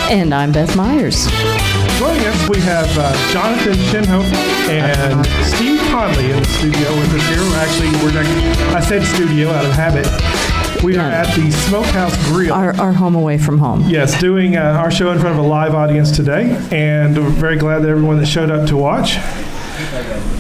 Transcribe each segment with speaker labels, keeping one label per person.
Speaker 1: And I'm Beth Myers.
Speaker 2: Joining us, we have Jonathan Shinhope and Steve Connelly in the studio with us here. I said studio out of habit. We are at the Smokehouse Grill.
Speaker 1: Our home away from home.
Speaker 2: Yes, doing our show in front of a live audience today, and we're very glad that everyone that showed up to watch.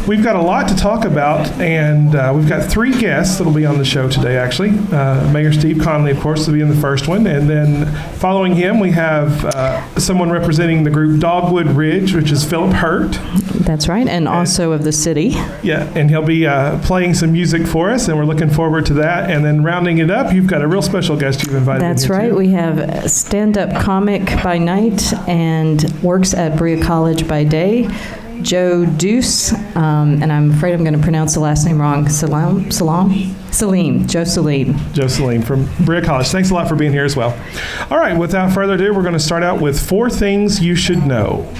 Speaker 2: We've got a lot to talk about, and we've got three guests that'll be on the show today, actually. Mayor Steve Connelly, of course, will be in the first one, and then following him, we have someone representing the group DOGWOOD Ridge, which is Philip Hurt.
Speaker 1: That's right, and also of the city.
Speaker 2: Yeah, and he'll be playing some music for us, and we're looking forward to that. And then rounding it up, you've got a real special guest you've invited.
Speaker 1: That's right.
Speaker 2: Too.
Speaker 1: We have a stand-up comic by night and works at Berea College by day, Joe Deuce, and I'm afraid I'm going to pronounce the last name wrong. Salim, Joe Salim.
Speaker 2: Joe Salim from Berea College. Thanks a lot for being here as well. All right, without further ado, we're going to start out with 4 things you should know.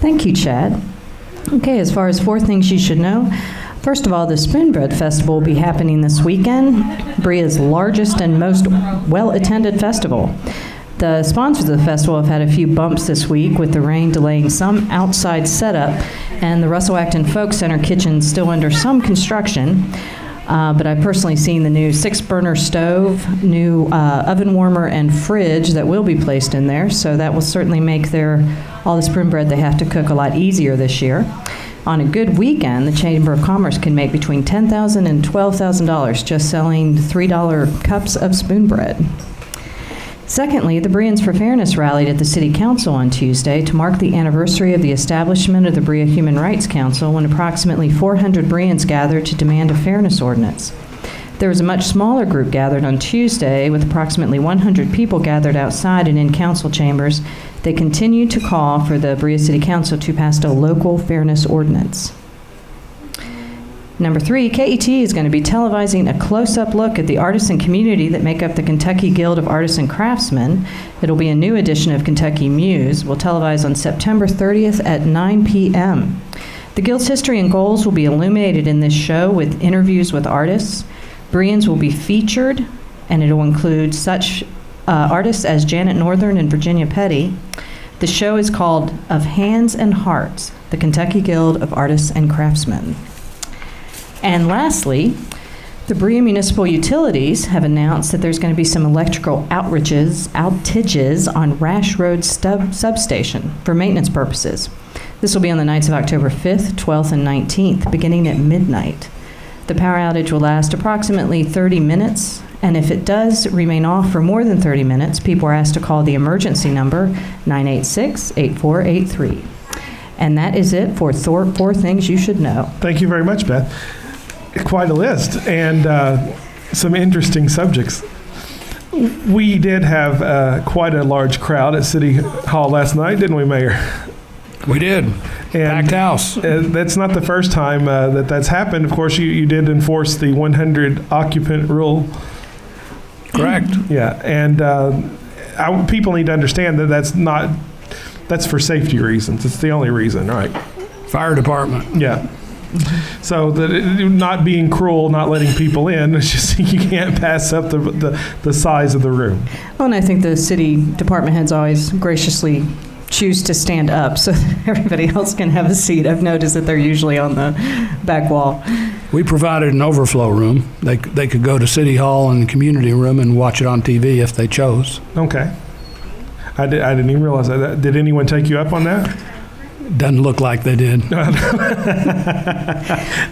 Speaker 1: Thank you, Chad. Okay, as far as 4 things you should know, first of all, the Spoonbread Festival will be happening this weekend, Berea's largest and most well-attended festival. The sponsors of the festival have had a few bumps this week, with the rain delaying some outside setup, and the Russell Acton Folk Center kitchen still under some construction. But I've personally seen the new 6-burner stove, new oven warmer, and fridge that will be placed in there, so that will certainly make all the spoon bread they have to cook a lot easier this year. On a good weekend, the Chamber of Commerce can make between $10,000 and $12,000 just selling $3 cups of spoon bread. Secondly, the Bereans for Fairness rallied at the City Council on Tuesday to mark the anniversary of the establishment of the Berea Human Rights Council, when approximately 400 Bereans gathered to demand a fairness ordinance. There was a much smaller group gathered on Tuesday, with approximately 100 people gathered outside and in council chambers. They continued to call for the Berea City Council to pass a local fairness ordinance. Number 3, KET is going to be televising a close-up look at the artists and community that make up the Kentucky Guild of Artists and Craftsmen. It'll be a new edition of Kentucky Muse. We'll televise on September 30th at 9 p.m. The Guild's history and goals will be illuminated in this show with interviews with artists. Bereans will be featured, and it will include such artists as Janet Northern and Virginia Petty. The show is called Of Hands and Hearts, the Kentucky Guild of Artists and Craftsmen. And lastly, the Berea Municipal Utilities have announced that there's going to be some electrical outages on Rash Road substation for maintenance purposes. This will be on the nights of October 5th, 12th, and 19th, beginning at midnight. The power outage will last approximately 30 minutes, and if it does remain off for more than 30 minutes, people are asked to call the emergency number 986-8483. And that is it for 4 things you should know.
Speaker 2: Thank you very much, Beth. Quite a list, and some interesting subjects. We did have quite a large crowd at City Hall last night, didn't we, Mayor?
Speaker 3: We did. Packed house.
Speaker 2: That's not the first time that's happened. Of course, you did enforce the 100 occupant rule.
Speaker 3: Correct.
Speaker 2: Yeah, and people need to understand that that's for safety reasons. It's the only reason, right?
Speaker 3: Fire department.
Speaker 2: Yeah. So not being cruel, not letting people in, it's just you can't pass up the size of the room.
Speaker 1: Well, and I think the city department heads always graciously choose to stand up so that everybody else can have a seat. I've noticed that they're usually on the back wall.
Speaker 3: We provided an overflow room. They could go to City Hall and the community room and watch it on TV if they chose.
Speaker 2: Okay. I didn't even realize that. Did anyone take you up on that?
Speaker 3: Doesn't look like they did.
Speaker 1: Well,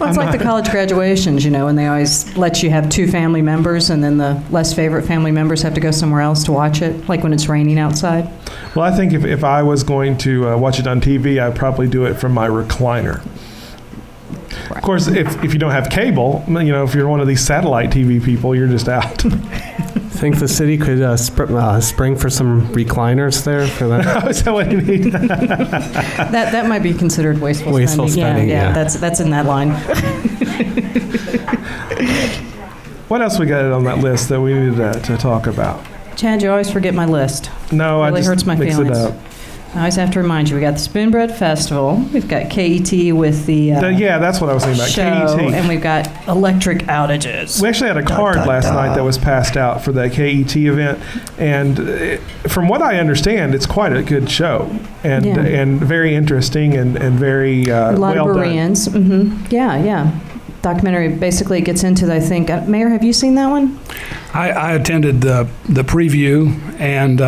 Speaker 1: it's like the college graduations, and they always let you have 2 family members, and then the less favorite family members have to go somewhere else to watch it, like when it's raining outside.
Speaker 2: Well, I think if I was going to watch it on TV, I'd probably do it from my recliner. Right. Of course, if you don't have cable, if you're one of these satellite TV people, you're just out.
Speaker 4: Think the city could spring for some recliners there for that?
Speaker 2: Is that what you need?
Speaker 1: that might be considered wasteful
Speaker 4: spending.
Speaker 1: Yeah, that's in that line.
Speaker 2: What else we got on that list that we needed to talk about?
Speaker 1: Chad, you always forget my list.
Speaker 2: No,
Speaker 1: really
Speaker 2: I just
Speaker 1: hurts my
Speaker 2: mix
Speaker 1: feelings.
Speaker 2: it up.
Speaker 1: I always have to remind you, we got the Spoonbread Festival, we've got KET with the
Speaker 2: Yeah, that's what I was thinking about,
Speaker 1: show,
Speaker 2: KET.
Speaker 1: and we've got electric outages.
Speaker 2: We actually had a card last night that was passed out for that KET event, and from what I understand, it's quite a good show, and
Speaker 1: Yeah.
Speaker 2: and very interesting and very
Speaker 1: A lot
Speaker 2: well
Speaker 1: of
Speaker 2: done.
Speaker 1: Bereans. Yeah. Documentary basically gets into, I think, Mayor, have you seen that one?
Speaker 3: I attended the preview, and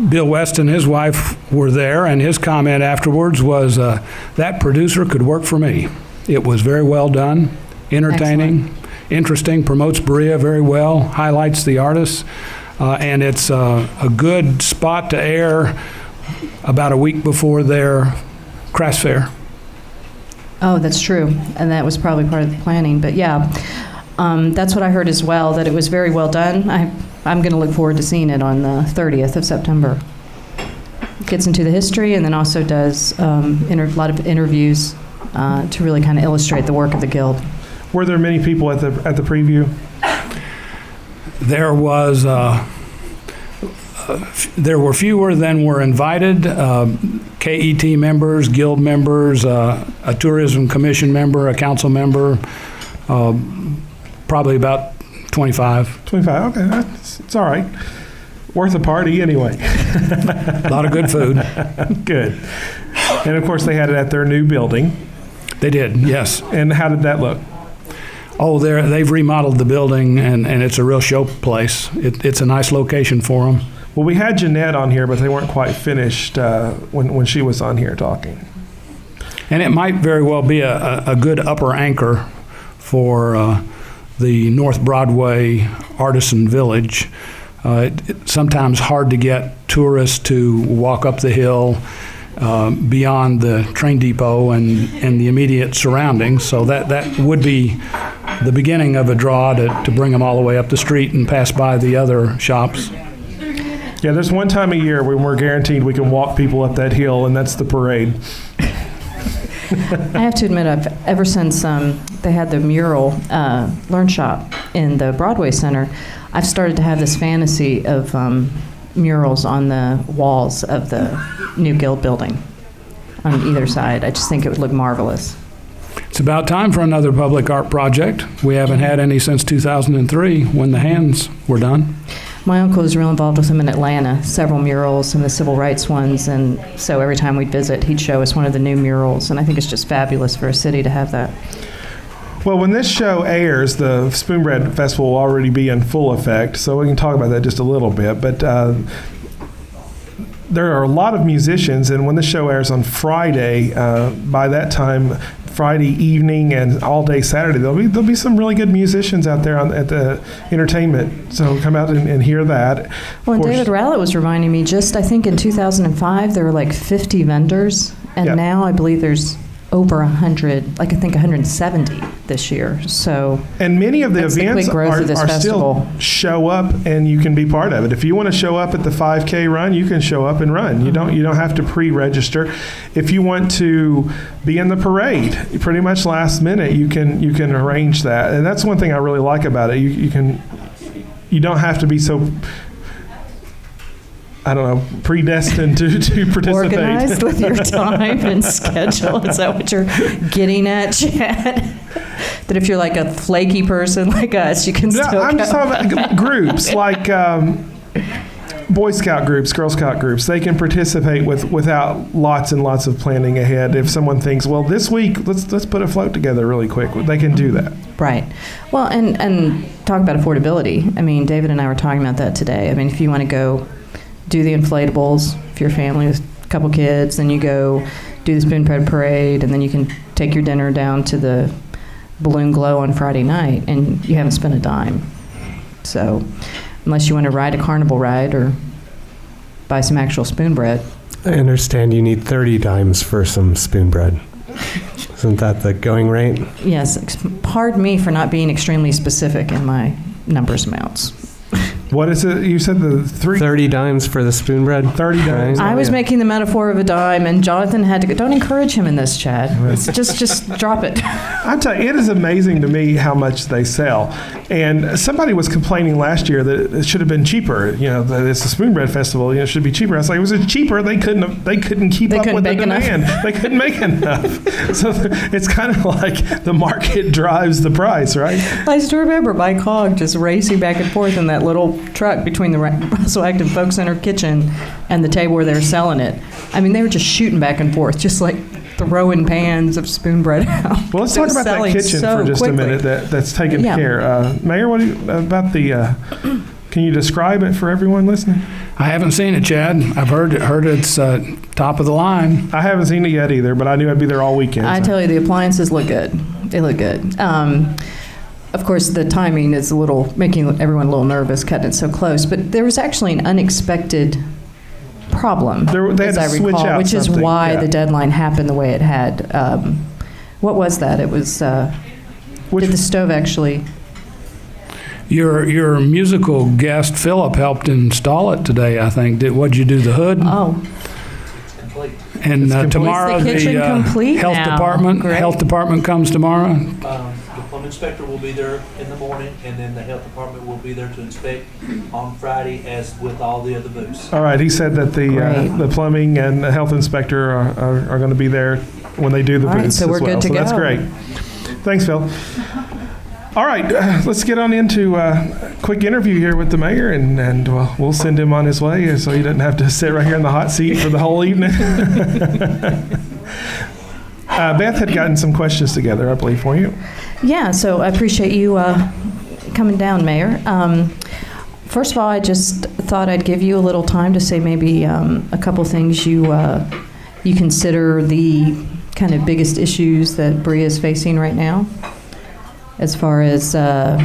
Speaker 3: Bill West and his wife were there, and his comment afterwards was, that producer could work for me. It was very well done, entertaining, interesting, promotes Berea very well, highlights the artists, and it's a good spot to air about a week before their craft fair.
Speaker 1: Oh, that's true, and that was probably part of the planning, but yeah. That's what I heard as well, that it was very well done. I'm going to look forward to seeing it on the 30th of September. Gets into the history and then also does a lot of interviews to really kind of illustrate the work of the Guild.
Speaker 2: Were there many people at the preview?
Speaker 3: There was there were fewer than were invited. KET members, Guild members, a Tourism Commission member, a council member, probably about 25.
Speaker 2: 25, okay, it's all right. Worth a party anyway.
Speaker 3: A lot of good food.
Speaker 2: Good. And of course, they had it at their new building.
Speaker 3: They did, yes.
Speaker 2: And how did that look?
Speaker 3: Oh, they've remodeled the building, and it's a real show place. It's a nice location for them.
Speaker 2: Well, we had Jeanette on here, but they weren't quite finished when she was on here talking.
Speaker 3: And it might very well be a good upper anchor for the North Broadway Artisan Village. It's sometimes hard to get tourists to walk up the hill beyond the train depot and the immediate surroundings. So that would be the beginning of a draw to bring them all the way up the street and pass by the other shops.
Speaker 2: Yeah, there's one time a year when we're guaranteed we can walk people up that hill, and that's the parade.
Speaker 1: I have to admit, ever since they had the mural Learn Shop in the Broadway Center, I've started to have this fantasy of murals on the walls of the new Guild building on either side. I just think it would look marvelous.
Speaker 3: It's about time for another public art project. We haven't had any since 2003 when the hands were done.
Speaker 1: My uncle was real involved with them in Atlanta, several murals and the civil rights ones, and so every time we'd visit, he'd show us one of the new murals, and I think it's just fabulous for a city to have that.
Speaker 2: Well, when this show airs, the Spoonbread Festival will already be in full effect, so we can talk about that just a little bit. But there are a lot of musicians, and when the show airs on Friday, by that time, Friday evening and all day Saturday, there'll be some really good musicians out there at the entertainment. So come out and hear that.
Speaker 1: Well, and David Rowlett was reminding me, just I think in 2005 there were like 50 vendors, and now I believe there's over 100, like I think 170 this year. So
Speaker 2: and many of the
Speaker 1: that's
Speaker 2: events
Speaker 1: the quick growth of this
Speaker 2: are
Speaker 1: festival.
Speaker 2: still show up and you can be part of it. If you want to show up at the 5K run, you can show up and run. You don't have to pre-register. If you want to be in the parade, pretty much last minute, you can arrange that. And that's one thing I really like about it. You don't have to be so, I don't know, predestined to participate.
Speaker 1: Organized with your time and schedule. Is that what you're getting at, Chad? That if you're like a flaky person like us, you can still go.
Speaker 2: I'm just talking about groups like Boy Scout groups, Girl Scout groups. They can participate without lots and lots of planning ahead. If someone thinks, well, this week, let's put a float together really quick, they can do that.
Speaker 1: Right. Well, and talk about affordability. I mean, David and I were talking about that today. I mean, if you want to go do the inflatables, if you're a family with a couple kids, then you go do the Spoonbread Parade, and then you can take your dinner down to the Balloon Glow on Friday night, and you haven't spent a dime. So unless you want to ride a carnival ride or buy some actual spoonbread.
Speaker 4: I understand you need 30 dimes for some spoonbread. Isn't that the going rate?
Speaker 1: Yes. Pardon me for not being extremely specific in my numbers amounts.
Speaker 2: What is it? You said the
Speaker 4: 30 dimes for the spoon bread.
Speaker 2: 30 dimes.
Speaker 4: Right?
Speaker 1: I was
Speaker 4: Yeah.
Speaker 1: making the metaphor of a dime, and Jonathan had to go. Don't encourage him in this, Chad. It's just drop it.
Speaker 2: I tell you, it is amazing to me how much they sell. And somebody was complaining last year that it should have been cheaper. You know, that it's a Spoon Bread Festival. You know, it should be cheaper. I was like, was it cheaper? They couldn't keep
Speaker 1: They
Speaker 2: up
Speaker 1: couldn't
Speaker 2: with the
Speaker 1: make enough.
Speaker 2: demand. They couldn't make enough. So it's kind of like the market drives the price, right?
Speaker 1: I still remember Mike Hogg just racing back and forth in that little truck between the Russell Acton Folk Center kitchen and the table where they were selling it. I mean, they were just shooting back and forth, just like throwing pans of spoon bread out.
Speaker 2: Well, let's
Speaker 1: It
Speaker 2: talk
Speaker 1: was
Speaker 2: about that
Speaker 1: selling
Speaker 2: kitchen
Speaker 1: so
Speaker 2: for just
Speaker 1: quickly.
Speaker 2: a minute that's taken
Speaker 1: Yeah.
Speaker 2: care. Mayor, what do you, about the? Can you describe it for everyone listening?
Speaker 3: I haven't seen it, Chad. I've heard it's top of the line.
Speaker 2: I haven't seen it yet either, but I knew I'd be there all weekend.
Speaker 1: I
Speaker 2: so.
Speaker 1: tell you, the appliances look good. They look good. Of course, the timing is making everyone a little nervous, cutting it so close. But there was actually an unexpected problem,
Speaker 2: They had
Speaker 1: as
Speaker 2: to
Speaker 1: I
Speaker 2: switch
Speaker 1: recall,
Speaker 2: out
Speaker 1: which is
Speaker 2: something,
Speaker 1: why
Speaker 2: yeah.
Speaker 1: the deadline happened the way it had. What was that? It was.
Speaker 2: Which-
Speaker 1: Did the stove actually?
Speaker 3: Your musical guest Philip helped install it today. I think. What'd you do? The hood?
Speaker 1: Oh,
Speaker 3: And
Speaker 2: complete.
Speaker 3: tomorrow
Speaker 1: Is the kitchen complete
Speaker 3: health
Speaker 1: now?
Speaker 3: department
Speaker 1: Great.
Speaker 3: health department comes tomorrow.
Speaker 5: The plumbing inspector will be there in the morning, and then the health department will be there to inspect on Friday, as with all the other booths.
Speaker 2: All right, he said that
Speaker 1: Great.
Speaker 2: the plumbing and the health inspector are going to be there when they do the
Speaker 1: All right,
Speaker 2: booths
Speaker 1: so
Speaker 2: as
Speaker 1: we're
Speaker 2: well.
Speaker 1: good to
Speaker 2: so that's
Speaker 1: go.
Speaker 2: great. Thanks, Phil. All right, let's get on into a quick interview here with the mayor, and we'll send him on his way so he doesn't have to sit right here in the hot seat for the whole evening. Beth had gotten some questions together, I believe, for you.
Speaker 1: yeah. So I appreciate you coming down, Mayor. First of all, I just thought I'd give you a little time to say maybe a couple things you consider the kind of biggest issues that Berea is facing right now, as far as I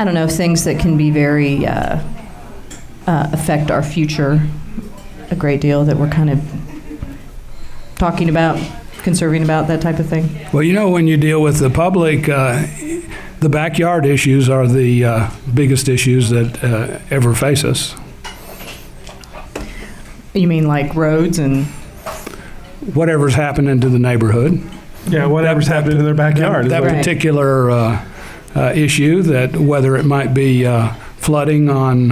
Speaker 1: don't know, things that can be very affect our future a great deal, that we're kind of talking about, conserving about, that type of thing.
Speaker 3: Well, you know, when you deal with the public, the backyard issues are the biggest issues that ever face us.
Speaker 1: You mean like roads and?
Speaker 3: Whatever's happening to the neighborhood.
Speaker 2: Yeah, whatever's happening in their backyard.
Speaker 3: That
Speaker 1: Right.
Speaker 3: particular issue, that whether it might be flooding on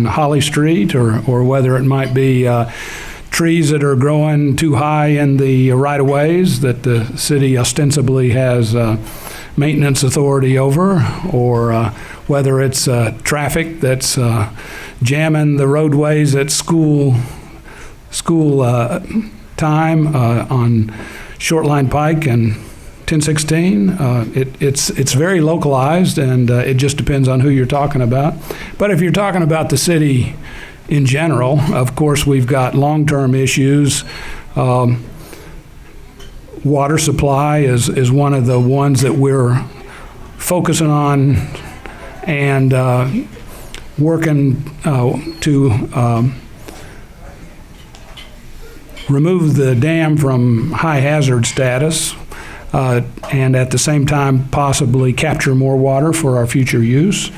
Speaker 3: Holly Street, or whether it might be trees that are growing too high in the right-of-ways that the city ostensibly has maintenance authority over, or whether it's traffic that's jamming the roadways at school time on Shortline Pike and 1016. It's very localized, and it just depends on who you're talking about. But if you're talking about the city in general, of course, we've got long-term issues. Water supply is one of the ones that we're focusing on and working to remove the dam from high hazard status, and at the same time possibly capture more water for our future use.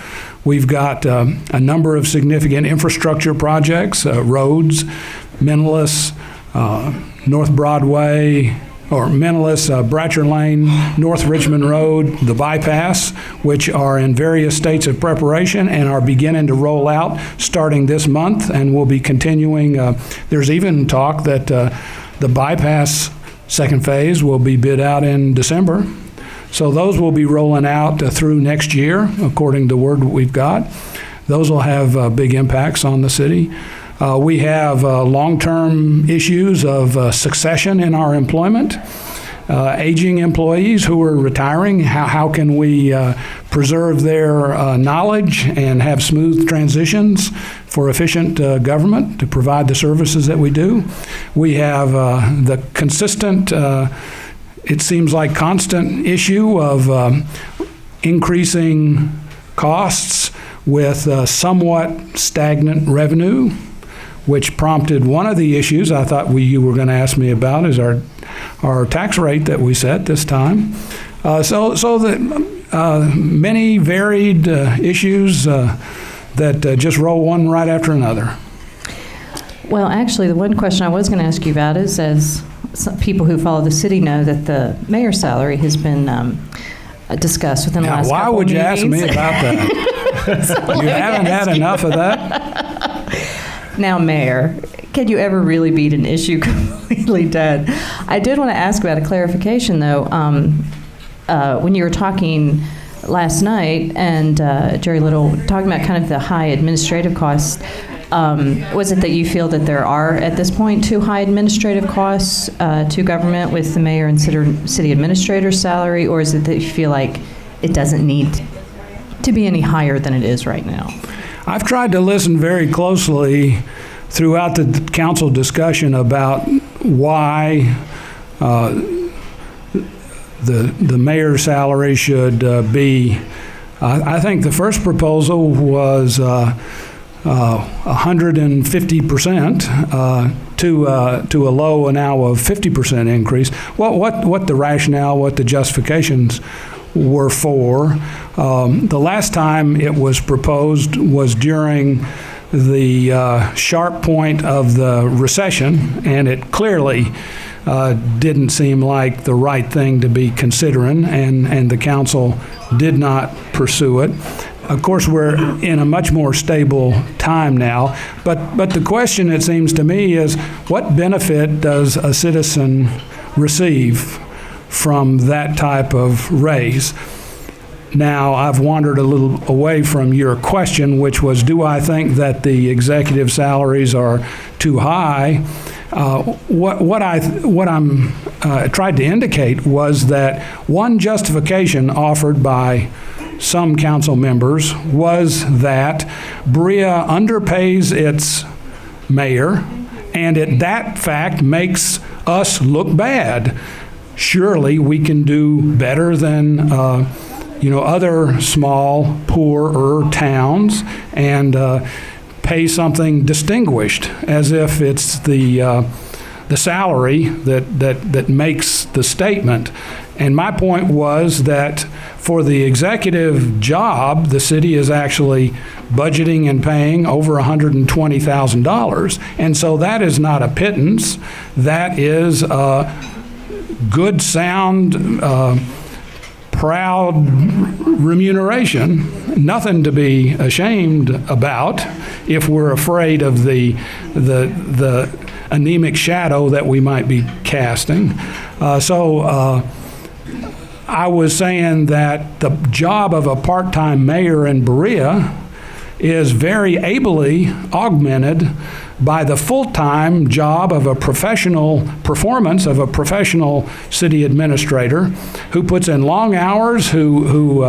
Speaker 3: We've got a number of significant infrastructure projects, roads, Menelus, North Broadway, or Menelus, Bratcher Lane, North Richmond Road, the bypass, which are in various states of preparation and are beginning to roll out starting this month, and will be continuing. There's even talk that the bypass second phase will be bid out in December. So those will be rolling out through next year, according to word we've got. Those will have big impacts on the city. We have long-term issues of succession in our employment, aging employees who are retiring. How can we preserve their knowledge and have smooth transitions for efficient government to provide the services that we do? We have the consistent, it seems like constant issue of increasing costs with somewhat stagnant revenue, which prompted one of the issues I thought you were going to ask me about, is our tax rate that we set this time. So that many varied issues that just roll one right after another.
Speaker 1: Well, actually, the one question I was going to ask you about is, as some people who follow the city know, that the mayor's salary has been discussed within the
Speaker 3: Now,
Speaker 1: last
Speaker 3: why
Speaker 1: couple
Speaker 3: would you
Speaker 1: meetings.
Speaker 3: ask me about that? You haven't had enough of that?
Speaker 1: Now, Mayor, can you ever really beat an issue completely dead? I did want to ask about a clarification, though. When you were talking last night, and Jerry Little talking about kind of the high administrative costs, was it that you feel that there are, at this point, too high administrative costs to government with the mayor and city administrator's salary, or is it that you feel like it doesn't need to be any higher than it is right now?
Speaker 3: I've tried to listen very closely throughout the council discussion about why the mayor's salary should be. I think the first proposal was 150% to a low now of 50% increase. What the rationale, what the justifications were for. The last time it was proposed was during the sharp point of the recession, and it clearly didn't seem like the right thing to be considering, and the council did not pursue it. Of course, we're in a much more stable time now, but the question, it seems to me, is what benefit does a citizen receive from that type of raise? Now, I've wandered a little away from your question, which was, do I think that the executive salaries are too high? What I'm tried to indicate was that one justification offered by some council members was that Berea underpays its mayor, and that fact makes us look bad. Surely we can do better than other small, poorer towns and pay something distinguished, as if it's the salary that makes the statement. And my point was that for the executive job, the city is actually budgeting and paying over $120,000. And so that is not a pittance. That is good, sound, proud remuneration, nothing to be ashamed about if we're afraid of the anemic shadow that we might be casting. I was saying that the job of a part-time mayor in Berea is very ably augmented by the full-time job of a professional performance of a professional city administrator who puts in long hours, who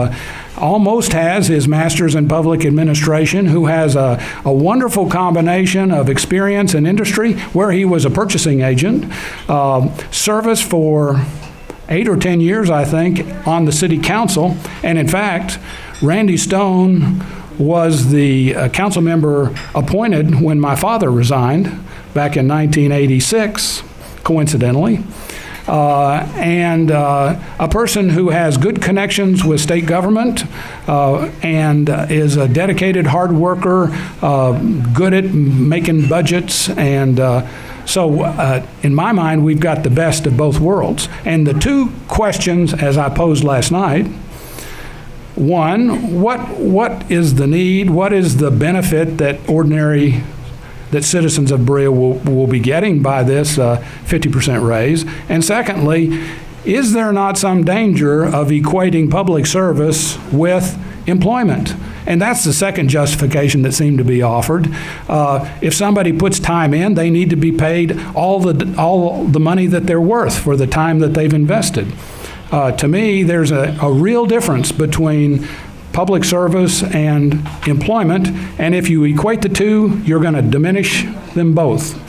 Speaker 3: almost has his master's in public administration, who has a wonderful combination of experience in industry where he was a purchasing agent, service for 8 or 10 years, I think, on the city council. And in fact, Randy Stone was the council member appointed when my father resigned back in 1986, coincidentally. And a person who has good connections with state government and is a dedicated hard worker, good at making budgets, and so in my mind, we've got the best of both worlds. And the two questions, as I posed last night, one, what is the need? What is the benefit that citizens of Berea will be getting by this 50% raise? And secondly, is there not some danger of equating public service with employment? And that's the second justification that seemed to be offered. If somebody puts time in, they need to be paid all the money that they're worth for the time that they've invested. To me, there's a real difference between public service and employment, and if you equate the two, you're going to diminish them both.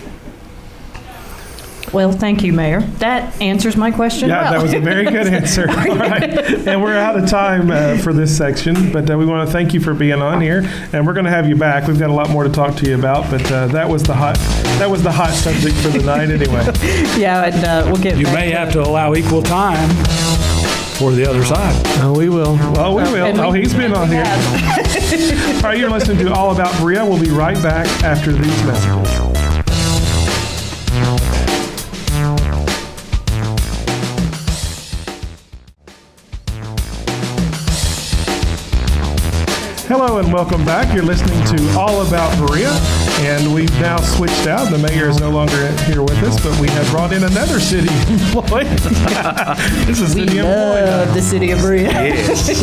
Speaker 1: Well, thank you, Mayor. That answers my question
Speaker 2: Yeah,
Speaker 1: well.
Speaker 2: that was a very good answer. All right. And we're out of time for this section, but we want to thank you for being on here, and we're going to have you back. We've got a lot more to talk to you about, but that was the hot subject for the night anyway.
Speaker 1: Yeah, and we'll get
Speaker 3: You
Speaker 1: back
Speaker 3: may
Speaker 1: to
Speaker 3: have to allow equal time. for the other side.
Speaker 4: Oh, we will.
Speaker 2: Well, we will. Oh, he's been on here. All right, you're listening to All About Berea. We'll be right back after these messages. Hello and welcome back. You're listening to All About Berea, and we've now switched out. The mayor is no longer here with us, but we have brought in another city employee. This is
Speaker 1: We
Speaker 2: city employee.
Speaker 1: love the city of Berea.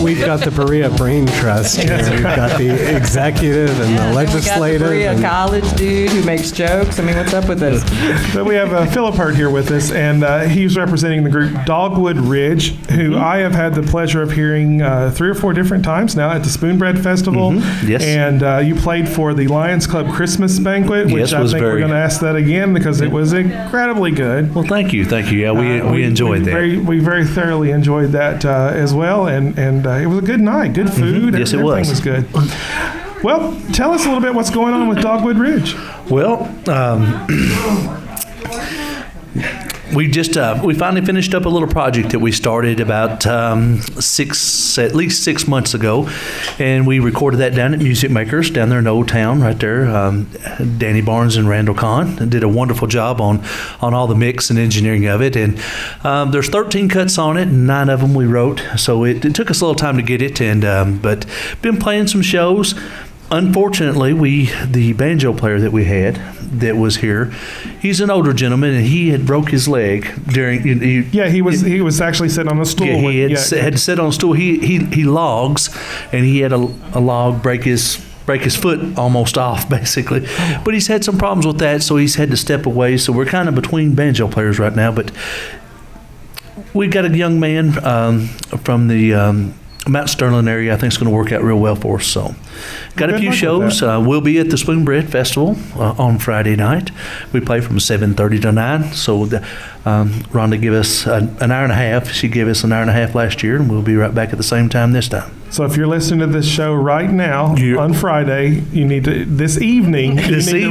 Speaker 4: We've got the Berea Brain Trust here. We've got the executive and the legislative.
Speaker 1: We got the Berea
Speaker 4: and-
Speaker 1: college dude who makes jokes. I mean, what's up with this?
Speaker 2: So we have Philip Hurt here with us, and he's representing the group Dogwood Ridge, who I have had the pleasure of hearing 3 or 4 different times now at the Spoonbread Festival.
Speaker 6: Yes.
Speaker 2: And you played for the Lions Club Christmas Banquet, which
Speaker 6: Yes,
Speaker 2: I
Speaker 6: was
Speaker 2: think we're
Speaker 6: very-
Speaker 2: going to ask that again because it was incredibly good.
Speaker 6: Well, thank you. Yeah, we enjoyed that.
Speaker 2: We very thoroughly enjoyed that as well, and it was a good night, good food.
Speaker 6: Yes, it
Speaker 2: Everything
Speaker 6: was.
Speaker 2: was good. Well, tell us a little bit what's going on with Dogwood Ridge.
Speaker 6: Well, we finally finished up a little project that we started about at least 6 months ago, and we recorded that down at Music Makers down there in Old Town, right there. Danny Barnes and Randall Kahn did a wonderful job on all the mix and engineering of it, and there's 13 cuts on it, and 9 of them we wrote. So it took us a little time to get it, and but been playing some shows. Unfortunately, the banjo player that we had that was here, he's an older gentleman, and he had broke his leg during.
Speaker 2: Yeah, he was actually sitting on a stool.
Speaker 6: Yeah, he had to sit on a stool. He logs, and he had a log break his foot almost off, basically. But he's had some problems with that, so he's had to step away. So we're kind of between banjo players right now. But we got a young man from the Mount Sterling area. I think it's going to work out real well for us. So, got a
Speaker 2: Good
Speaker 6: few
Speaker 2: luck with
Speaker 6: shows.
Speaker 2: that.
Speaker 6: We'll be at the Spoonbread Festival on Friday night. We play from 7:30 to 9. So, Rhonda gave us an hour and a half. She gave us an hour and a half last year, and we'll be right back at the same time this time.
Speaker 2: So if you're listening to this show right now
Speaker 6: You-
Speaker 2: on Friday, you need to
Speaker 6: This
Speaker 2: to
Speaker 6: evening.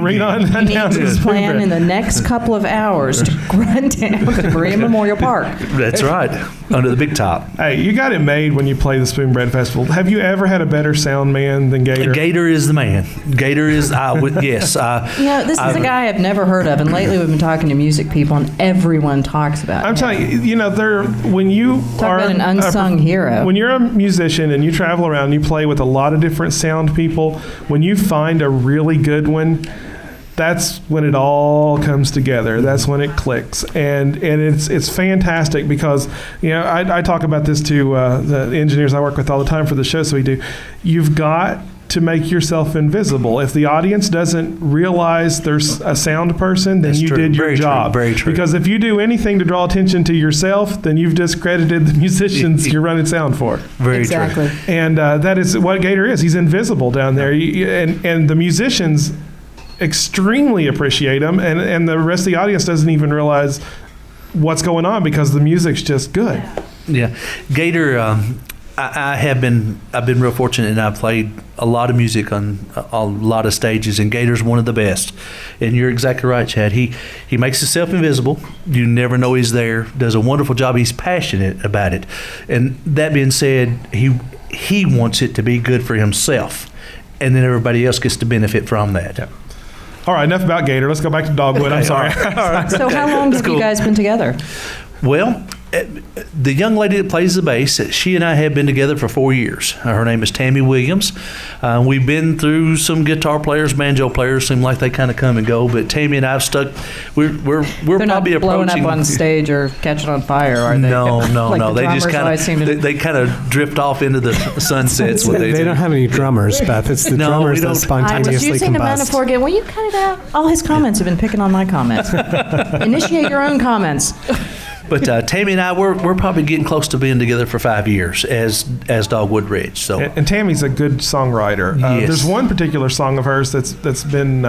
Speaker 2: read on
Speaker 1: You
Speaker 2: down
Speaker 1: need
Speaker 2: to
Speaker 1: to
Speaker 2: the
Speaker 1: plan in
Speaker 2: Spoonbread.
Speaker 1: the next couple of hours to run down to Berea Memorial Park.
Speaker 6: That's right, under the big top.
Speaker 2: Hey, you got it made when you play the Spoonbread Festival. Have you ever had a better sound man than Gator?
Speaker 6: Gator is the man. Gator is, yes.
Speaker 1: You know, this is a guy I've never heard of, and lately we've been talking to music people, and everyone talks about
Speaker 2: I'm
Speaker 1: him.
Speaker 2: telling you, when you
Speaker 1: Talk
Speaker 2: are
Speaker 1: about an unsung hero.
Speaker 2: When you're a musician and you travel around, you play with a lot of different sound people. When you find a really good one, that's when it all comes together. That's when it clicks, and it's fantastic because I talk about this to the engineers I work with all the time for the show. So we do. You've got to make yourself invisible. If the audience doesn't realize there's a sound person, then
Speaker 6: That's
Speaker 2: you
Speaker 6: true.
Speaker 2: did your
Speaker 6: Very true.
Speaker 2: job.
Speaker 6: Very true.
Speaker 2: Because if you do anything to draw attention to yourself, then you've discredited the musicians you're running sound for.
Speaker 6: Very
Speaker 1: Exactly.
Speaker 6: true.
Speaker 2: And that is what Gator is. He's invisible down there. And the musicians extremely appreciate him, and the rest of the audience doesn't even realize what's going on because the music's just good.
Speaker 6: Yeah, Gator. I've been real fortunate, and I've played a lot of music on a lot of stages, and Gator's one of the best. And you're exactly right, Chad. He makes himself invisible. You never know he's there. Does a wonderful job. He's passionate about it. And that being said, he wants it to be good for himself, and then everybody else gets to benefit from that.
Speaker 2: Yeah. All right, enough about Gator. Let's go back to Dogwood. I'm sorry.
Speaker 1: So how long have you
Speaker 6: cool.
Speaker 1: guys been together?
Speaker 6: Well, the young lady that plays the bass, she and I have been together for 4 years. Her name is Tammy Williams. We've been through some guitar players, banjo players. Seem like they kind of come and go, but Tammy and I have stuck. We're
Speaker 1: They're not
Speaker 6: probably
Speaker 1: blowing
Speaker 6: approaching.
Speaker 1: up on stage or catching on fire, are they?
Speaker 6: No.
Speaker 1: Like the
Speaker 6: They just
Speaker 1: drummers always seem
Speaker 6: kind
Speaker 1: to-
Speaker 6: of they kind of drift off into the sunsets. What
Speaker 4: They don't have any drummers, Beth. It's the
Speaker 6: No,
Speaker 4: drummers
Speaker 6: we
Speaker 4: that
Speaker 6: don't.
Speaker 1: I was
Speaker 4: spontaneously
Speaker 1: using a
Speaker 4: combust.
Speaker 1: metaphor again. Will you cut it out? All his comments have been picking on my comments. Initiate your own comments.
Speaker 6: But Tammy and I, we're probably getting close to being together for 5 years as Dogwood Ridge. So
Speaker 2: And Tammy's a good songwriter.
Speaker 6: Yes.
Speaker 2: There's one particular song of hers that's been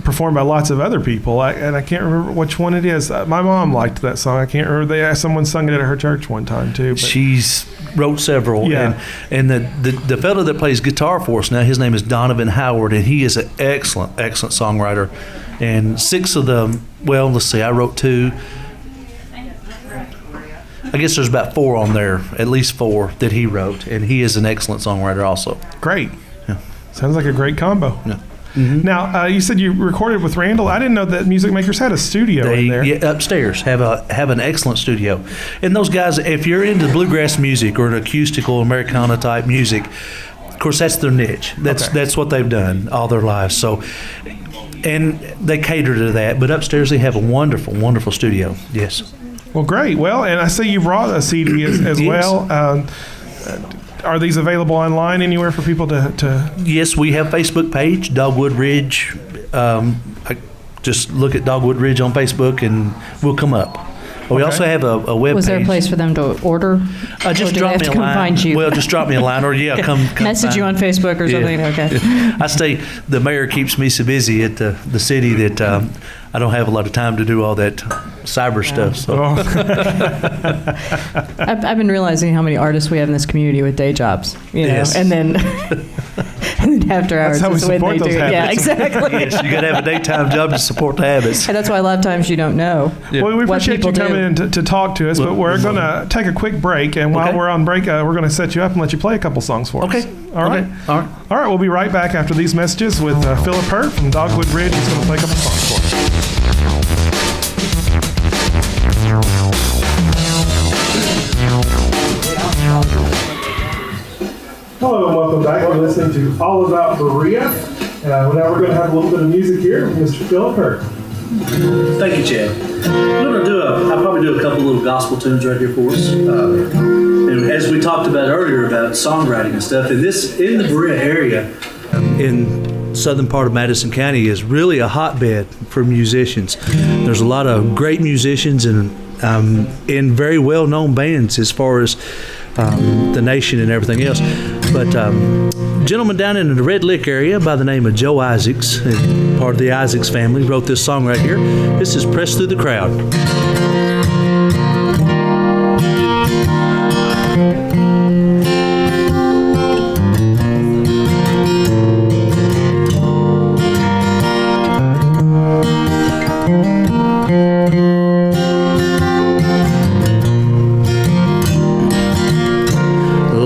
Speaker 2: performed by lots of other people, and I can't remember which one it is. My mom liked that song. I can't remember. Someone sung it at her church one time too. But
Speaker 6: she's wrote several.
Speaker 2: Yeah.
Speaker 6: And the fellow that plays guitar for us now, his name is Donovan Howard, and he is an excellent songwriter. And 6 of them, well, let's see, I wrote 2. I guess there's about 4 on there, at least 4 that he wrote, and he is an excellent songwriter also.
Speaker 2: Great.
Speaker 6: Yeah.
Speaker 2: Sounds like a great combo.
Speaker 6: Yeah.
Speaker 2: Now, you said you recorded with Randall. I didn't know that Music Makers had a studio in there.
Speaker 6: Yeah, upstairs have an excellent studio, and those guys, if you're into bluegrass music or an acoustical Americana type music, of course that's their niche. That's what they've done all their lives. So, and they cater to that. But upstairs they have a wonderful, wonderful studio. Yes.
Speaker 2: Well, great. Well, and I see you brought a CD as
Speaker 6: Yes.
Speaker 2: well. Are these available online anywhere for people to?
Speaker 6: Yes, we have a Facebook page, Dogwood Ridge. Just look at Dogwood Ridge on Facebook, and we'll come up. We also have a web
Speaker 1: Was
Speaker 6: page.
Speaker 1: there a place for them to order?
Speaker 6: Just
Speaker 1: or do
Speaker 6: drop
Speaker 1: they have
Speaker 6: me
Speaker 1: to
Speaker 6: a
Speaker 1: come
Speaker 6: line.
Speaker 1: find you?
Speaker 6: Well, just drop me a line, or come
Speaker 1: Message you
Speaker 6: find-
Speaker 1: on Facebook or something? Okay.
Speaker 6: I stay. The mayor keeps me so busy at the city that I don't have a lot of time to do all that cyber stuff. So
Speaker 1: I've been realizing how many artists we have in this community with day jobs,
Speaker 6: Yes.
Speaker 1: and then and then after hours
Speaker 2: how we
Speaker 1: is when
Speaker 2: support
Speaker 1: they
Speaker 2: those
Speaker 1: do it. Yeah,
Speaker 2: habits.
Speaker 1: exactly.
Speaker 6: yes, you got to have a daytime job to support the habits.
Speaker 1: And that's why a lot of times you don't know.
Speaker 6: Yeah.
Speaker 2: Well, we
Speaker 1: What
Speaker 2: appreciate you
Speaker 1: people
Speaker 2: coming
Speaker 1: do.
Speaker 2: in to talk to us, but we're going to take a quick break. And while
Speaker 6: Okay.
Speaker 2: we're on break, we're going to set you up and let you play a couple songs for us.
Speaker 6: Okay.
Speaker 2: All right.
Speaker 6: Okay. All right.
Speaker 2: All right. We'll be right back after these messages with Philip Hurt from Dogwood Ridge. He's going to play a couple songs for us. Hello and welcome back. We're listening to All About Berea. Now we're going to have a little bit of music here with Mr. Philip Hurt.
Speaker 5: Thank you, Chad. I'll probably do a couple little gospel tunes right here for us. And as we talked about earlier about songwriting and stuff, in the Berea area, in southern part of Madison County, is really a hotbed for musicians. There's a lot of great musicians and in very well-known bands as far as the nation and everything else. But a gentleman down in the Red Lick area by the name of Joe Isaacs, and part of the Isaacs family, wrote this song right here. This is Press Through the Crowd.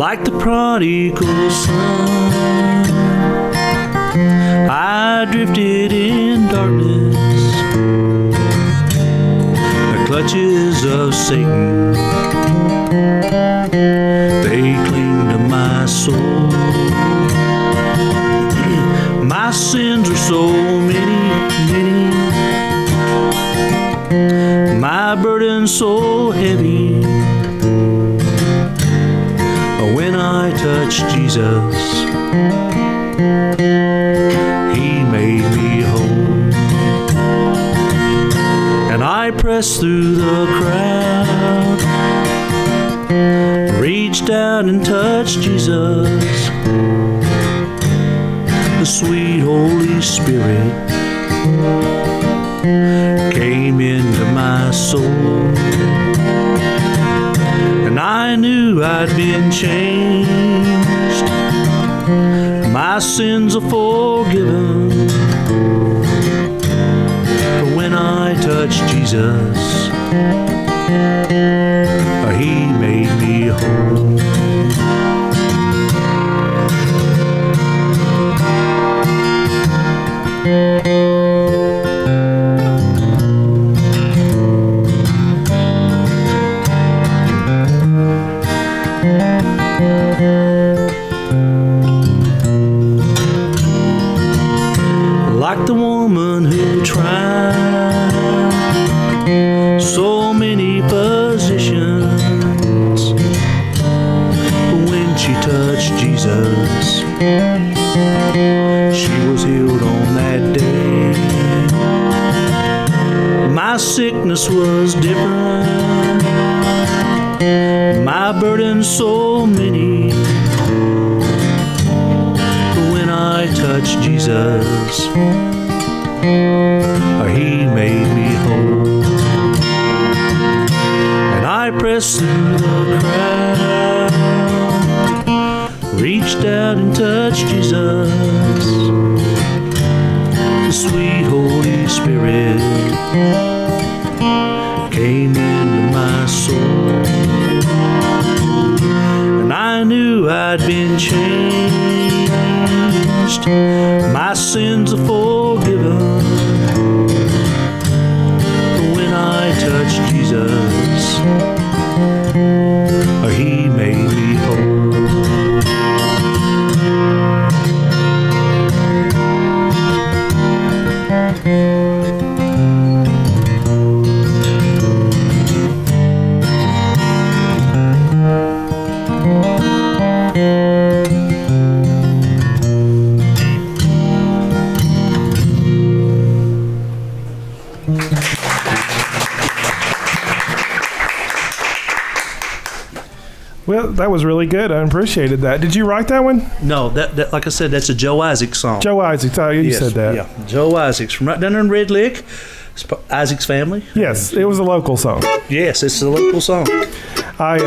Speaker 5: Like the prodigal son, I drifted in darkness, the clutches of Satan, they cling to my soul. My sins are so many, many, my burden so heavy. When I touch Jesus, He made me whole. And I pressed through the crowd, reached out and touched Jesus. The sweet Holy Spirit came into my soul. And I knew I'd been changed. My sins are forgiven. But when I touched Jesus, He made me whole. Like the woman who tried so many physicians, but when she touched Jesus, she was healed on that day. My sickness was different, my burdens so many. When I touched Jesus, He made me whole. And I pressed through the crowd, reached out and touched Jesus. The sweet Holy Spirit came into my soul.
Speaker 6: been changed. My sins are forgiven when I touch Jesus, or He made me whole.
Speaker 2: Well, that was really good. I appreciated that. Did you write that one?
Speaker 6: No, that like I said, that's a Joe Isaac song.
Speaker 2: Joe Isaac. Oh, you
Speaker 6: Yes,
Speaker 2: said that.
Speaker 6: Yeah, Joe Isaac's from right down there in Red Lick. It's Isaac's family.
Speaker 2: Yes, it was a local song.
Speaker 6: Yes, it's a local song.
Speaker 2: I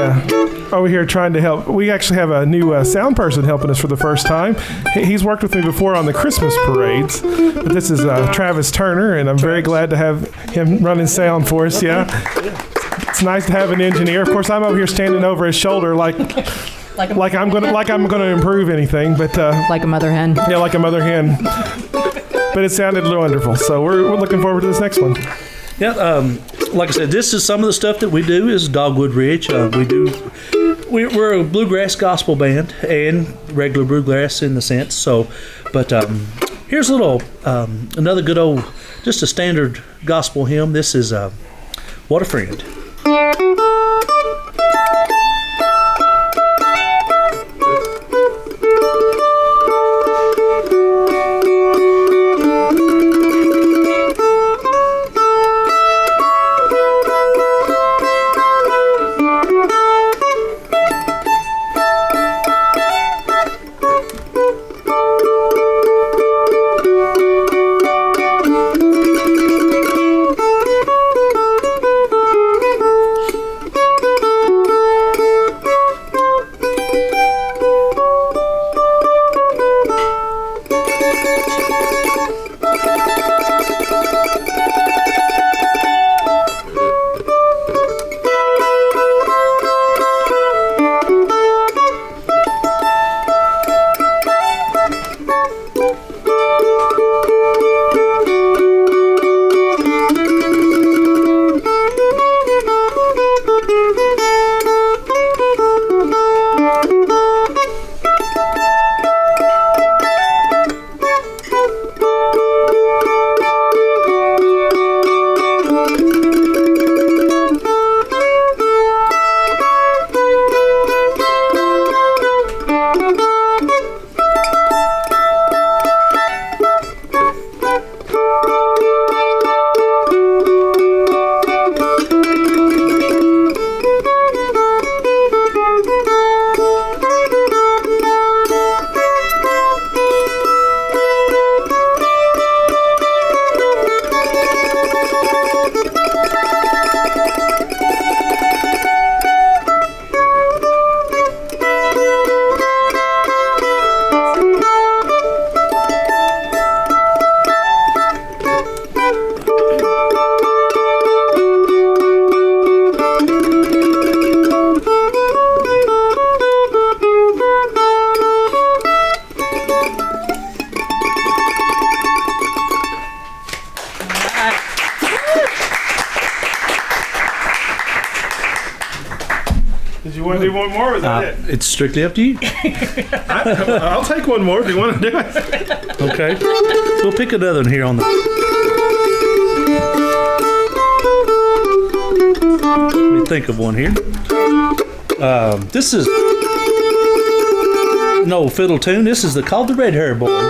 Speaker 2: over here trying to help. We actually have a new sound person helping us for the first time. He's worked with me before on the Christmas parades, but this is Travis Turner, and I'm very glad to have him running sound for us. Yeah, it's nice to have an engineer. Of course, I'm over here standing over his shoulder like I'm gonna improve anything, but
Speaker 1: Like a mother hen.
Speaker 2: yeah, like a mother hen. But it sounded wonderful, so we're looking forward to this next one.
Speaker 6: Yeah, like I said, this is some of the stuff that we do is DOGWOOD Ridge. We're a bluegrass gospel band and regular bluegrass in the sense. So, but here's a little another good old, just a standard gospel hymn. This is "What a Friend."
Speaker 2: Did you want to do one more, or is that it?
Speaker 6: It's strictly up to you.
Speaker 2: I'll take one more if you want to do it.
Speaker 6: Okay, we'll pick another one here on the. Let me think of one here. This is an old fiddle tune. This is called the Red Hair Boy.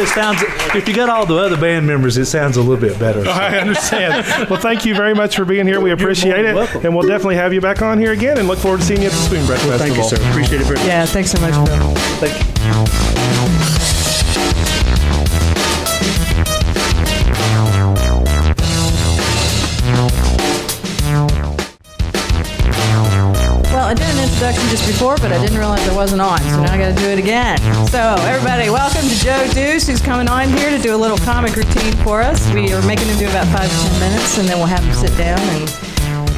Speaker 6: if you got all the other band members, it sounds a little bit better.
Speaker 2: I understand. Well, thank you very much for being here. We appreciate it.
Speaker 6: welcome.
Speaker 2: And we'll definitely have you back on here again and look forward to seeing you at the Spoon Bread Festival.
Speaker 6: Thank you, sir. Appreciate it very much.
Speaker 1: Yeah, thanks so much, Bill.
Speaker 6: Thank you.
Speaker 1: Well, I did an introduction just before, but I didn't realize I wasn't on, so now I got to do it again. So, everybody, welcome to Joe Deuce, who's coming on here to do a little comic routine for us. We are making him do about 5 to 10 minutes, and then we'll have him sit down and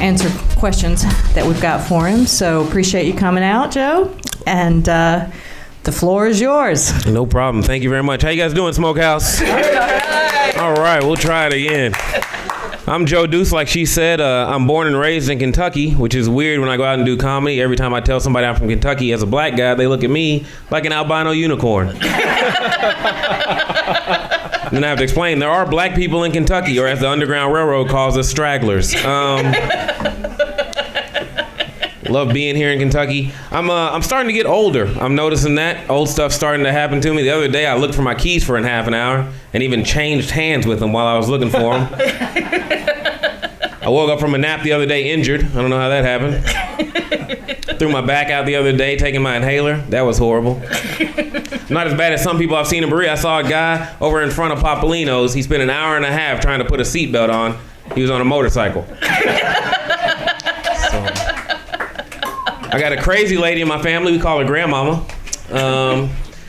Speaker 1: answer questions that we've got for him. So, appreciate you coming out, Joe, and the floor is yours.
Speaker 7: No problem. Thank you very much. How you guys doing, Smokehouse? All right, we'll try it again. I'm Joe Deuce, like she said. I'm born and raised in Kentucky, which is weird when I go out and do comedy. Every time I tell somebody I'm from Kentucky as a black guy, they look at me like an albino unicorn. Then I have to explain, there are black people in Kentucky, or as the Underground Railroad calls us, stragglers. Love being here in Kentucky. I'm starting to get older. I'm noticing that. Old stuff's starting to happen to me. The other day, I looked for my keys for half an hour and even changed hands with them while I was looking for them. I woke up from a nap the other day injured. I don't know how that happened. Threw my back out the other day taking my inhaler. That was horrible. Not as bad as some people I've seen in Berea. I saw a guy over in front of Popolino's. He spent an hour and a half trying to put a seatbelt on. He was on a motorcycle. I got a crazy lady in my family. We call her Grandmama.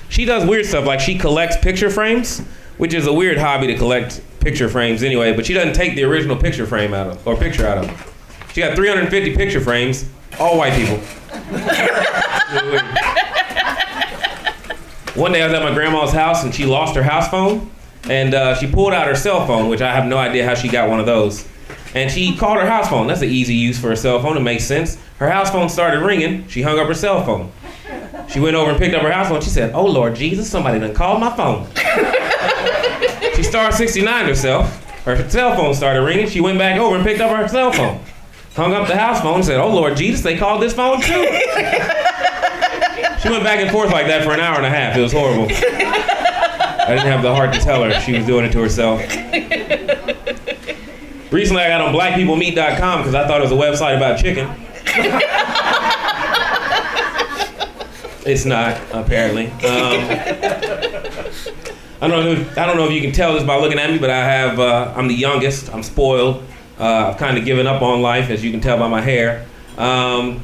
Speaker 7: She does weird stuff, like she collects picture frames, which is a weird hobby to collect picture frames anyway, but she doesn't take the original picture frame out of, or picture out of them. She got 350 picture frames, all white people. One day I was at my grandma's house and she lost her house phone, and she pulled out her cell phone, which I have no idea how she got one of those. And she called her house phone. That's an easy use for a cell phone. It makes sense. Her house phone started ringing. She hung up her cell phone. She went over and picked up her house phone. She said, "Oh, Lord Jesus, somebody done called my phone." She star 69 herself. Her cell phone started ringing. She went back over and picked up her cell phone. Hung up the house phone and said, "Oh, Lord Jesus, they called this phone too." She went back and forth like that for an hour and a half. It was horrible. I didn't have the heart to tell her she was doing it to herself. Recently, I got on blackpeoplemeat.com because I thought it was a website about chicken. It's not, apparently. I don't know if you can tell this by looking at me, but I'm the youngest. I'm spoiled. I've kind of given up on life, as you can tell by my hair. My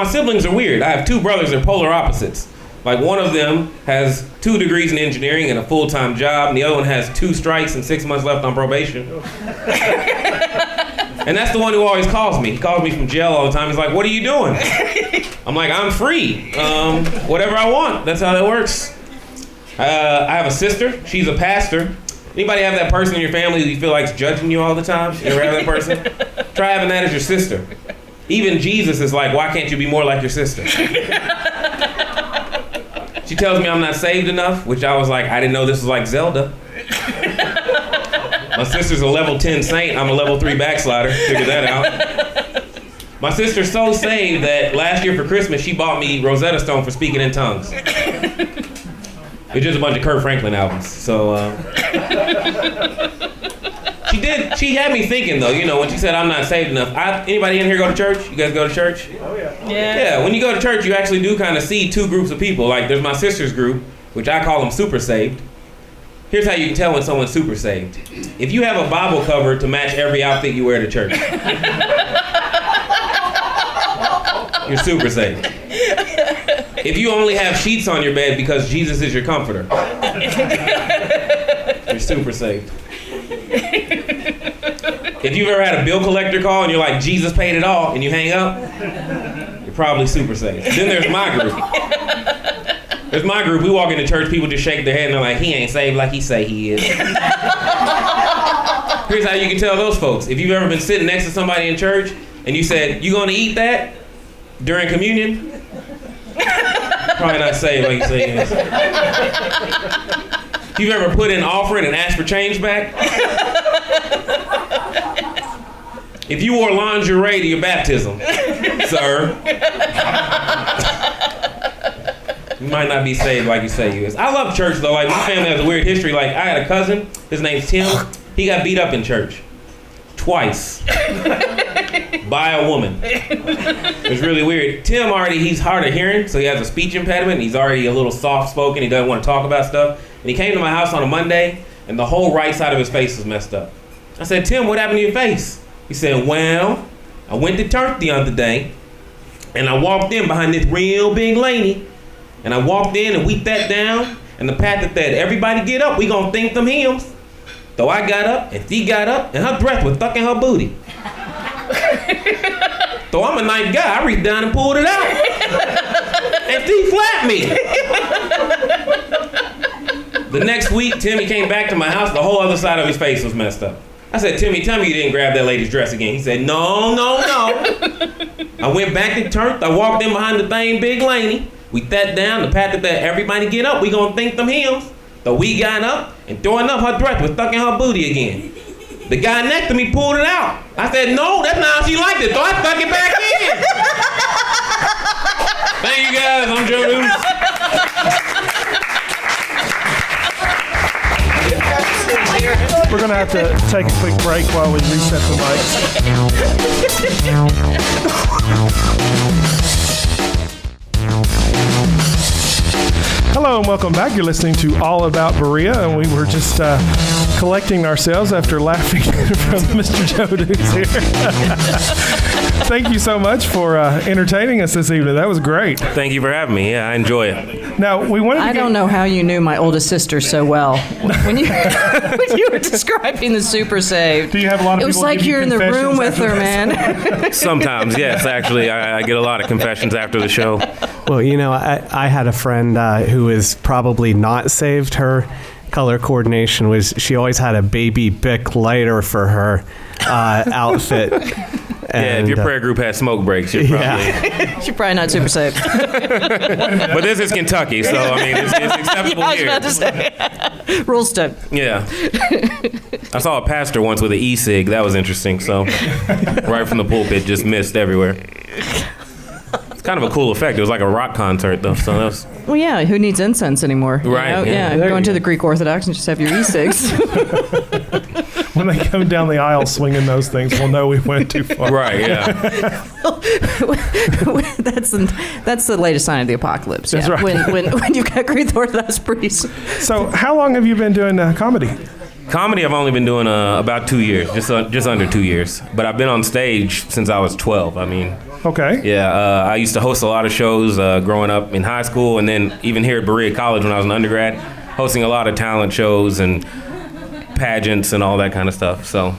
Speaker 7: siblings are weird. I have 2 brothers. They're polar opposites. Like, one of them has 2 degrees in engineering and a full-time job, and the other one has 2 strikes and 6 months left on probation. And that's the one who always calls me. He calls me from jail all the time. He's like, "What are you doing?" I'm like, "I'm free. Whatever I want." That's how that works. I have a sister. She's a pastor. Anybody have that person in your family who you feel like is judging you all the time? You ever have that person? Try having that as your sister. Even Jesus is like, "Why can't you be more like your sister?" She tells me I'm not saved enough, which I was like, I didn't know this was like Zelda. My sister's a level 10 saint. I'm a level 3 backslider. Figured that out. My sister's so saved that last year for Christmas, she bought me Rosetta Stone for speaking in tongues. It's just a bunch of Kurt Franklin albums. So, she had me thinking, though, when she said I'm not saved enough. Anybody in here go to church? You guys go to church? Oh, yeah. Yeah, when you go to church, you actually do kind of see 2 groups of people. Like, there's my sister's group, which I call them super saved. Here's how you can tell when someone's super saved. If you have a Bible cover to match every outfit you wear to church, you're super saved. If you only have sheets on your bed because Jesus is your comforter, you're super saved. If you've ever had a bill collector call and you're like, "Jesus paid it all," and you hang up, you're probably super saved. Then there's my group. There's my group. We walk into church, people just shake their head and they're like, "He ain't saved like he say he is." Here's how you can tell those folks. If you've ever been sitting next to somebody in church and you said, "You gonna eat that during communion?" Probably not saved like you say he is. If you've ever put in offering and asked for change back? If you wore lingerie to your baptism, sir, You might not be saved like you say you is. I love church though. Like my family has a weird history. Like I had a cousin. His name's Tim. He got beat up in church twice by a woman. It was really weird. Tim he's hard of hearing, so he has a speech impediment. And he's already a little soft spoken. He doesn't want to talk about stuff. And he came to my house on a Monday, and the whole right side of his face was messed up. I said, Tim, what happened to your face? He said, well, I went to church the other day, and I walked in behind this real big lady, and I walked in and we sat down, and the pastor said, everybody get up, we gonna think them hymns. So I got up, and she got up, and her breath was stuck in her booty. So I'm a nice guy, I reached down and pulled it out. And she slapped me. The next week, Timmy came back to my house, the whole other side of his face was messed up. I said, Timmy, tell me you didn't grab that lady's dress again. He said, no. I went back to church. I walked in behind the same big lady. We sat down. The pastor said, everybody get up. We gonna think them hymns. So we got up, and throwing up, her dress was stuck in her booty again. The guy next to me pulled it out. I said, no, that's not how she liked it. So I stuck it back in. Thank you guys. I'm Joe Deuce.
Speaker 2: We're going to have to take a quick break while we reset the mics. Hello and welcome back. You're listening to All About Berea, and we were just collecting ourselves after laughing from Mr. Joe Deuce here. Thank you so much for entertaining us this evening. That was great.
Speaker 8: Thank you for having me. Yeah, I enjoy it.
Speaker 2: Now, we wanted to
Speaker 1: I don't know how you knew my oldest sister so well. When you were describing the Super Saved,
Speaker 2: Do you have a lot of
Speaker 1: it was
Speaker 2: people
Speaker 1: like
Speaker 2: give you
Speaker 1: you're in the room
Speaker 2: confessions
Speaker 1: with
Speaker 2: after
Speaker 1: her,
Speaker 2: this?
Speaker 1: man.
Speaker 8: Sometimes, yes. Actually, I get a lot of confessions after the show.
Speaker 4: Well, I had a friend who is probably not saved. Her color coordination was she always had a baby Bic lighter for her outfit.
Speaker 8: Yeah, if your prayer group has smoke breaks, you're probably...
Speaker 1: She's probably not super safe.
Speaker 8: But this is Kentucky, so, I mean, it's acceptable
Speaker 1: I was
Speaker 8: here.
Speaker 1: about to say. Rules don't.
Speaker 8: Yeah. I saw a pastor once with an e-cig. That was interesting, so right from the pulpit, just missed everywhere. It's kind of a cool effect. It was like a rock concert, though, so that was...
Speaker 1: Well, yeah, who needs incense anymore? You
Speaker 8: Right,
Speaker 1: know?
Speaker 8: yeah.
Speaker 1: Go into the Greek Orthodox and just have your e-cigs.
Speaker 2: When they come down the aisle swinging those things, we'll know we went too far.
Speaker 8: Right, yeah.
Speaker 1: That's the latest sign of the apocalypse.
Speaker 2: That's
Speaker 1: yeah.
Speaker 2: right.
Speaker 1: When you've got Greek Orthodox priests.
Speaker 2: So, how long have you been doing comedy?
Speaker 8: Comedy, I've only been doing about 2 years, just under 2 years. But I've been on stage since I was 12. I mean...
Speaker 2: Okay.
Speaker 8: Yeah, I used to host a lot of shows growing up in high school, and then even here at Berea College when I was an undergrad, hosting a lot of talent shows and pageants and all that kind of stuff. So,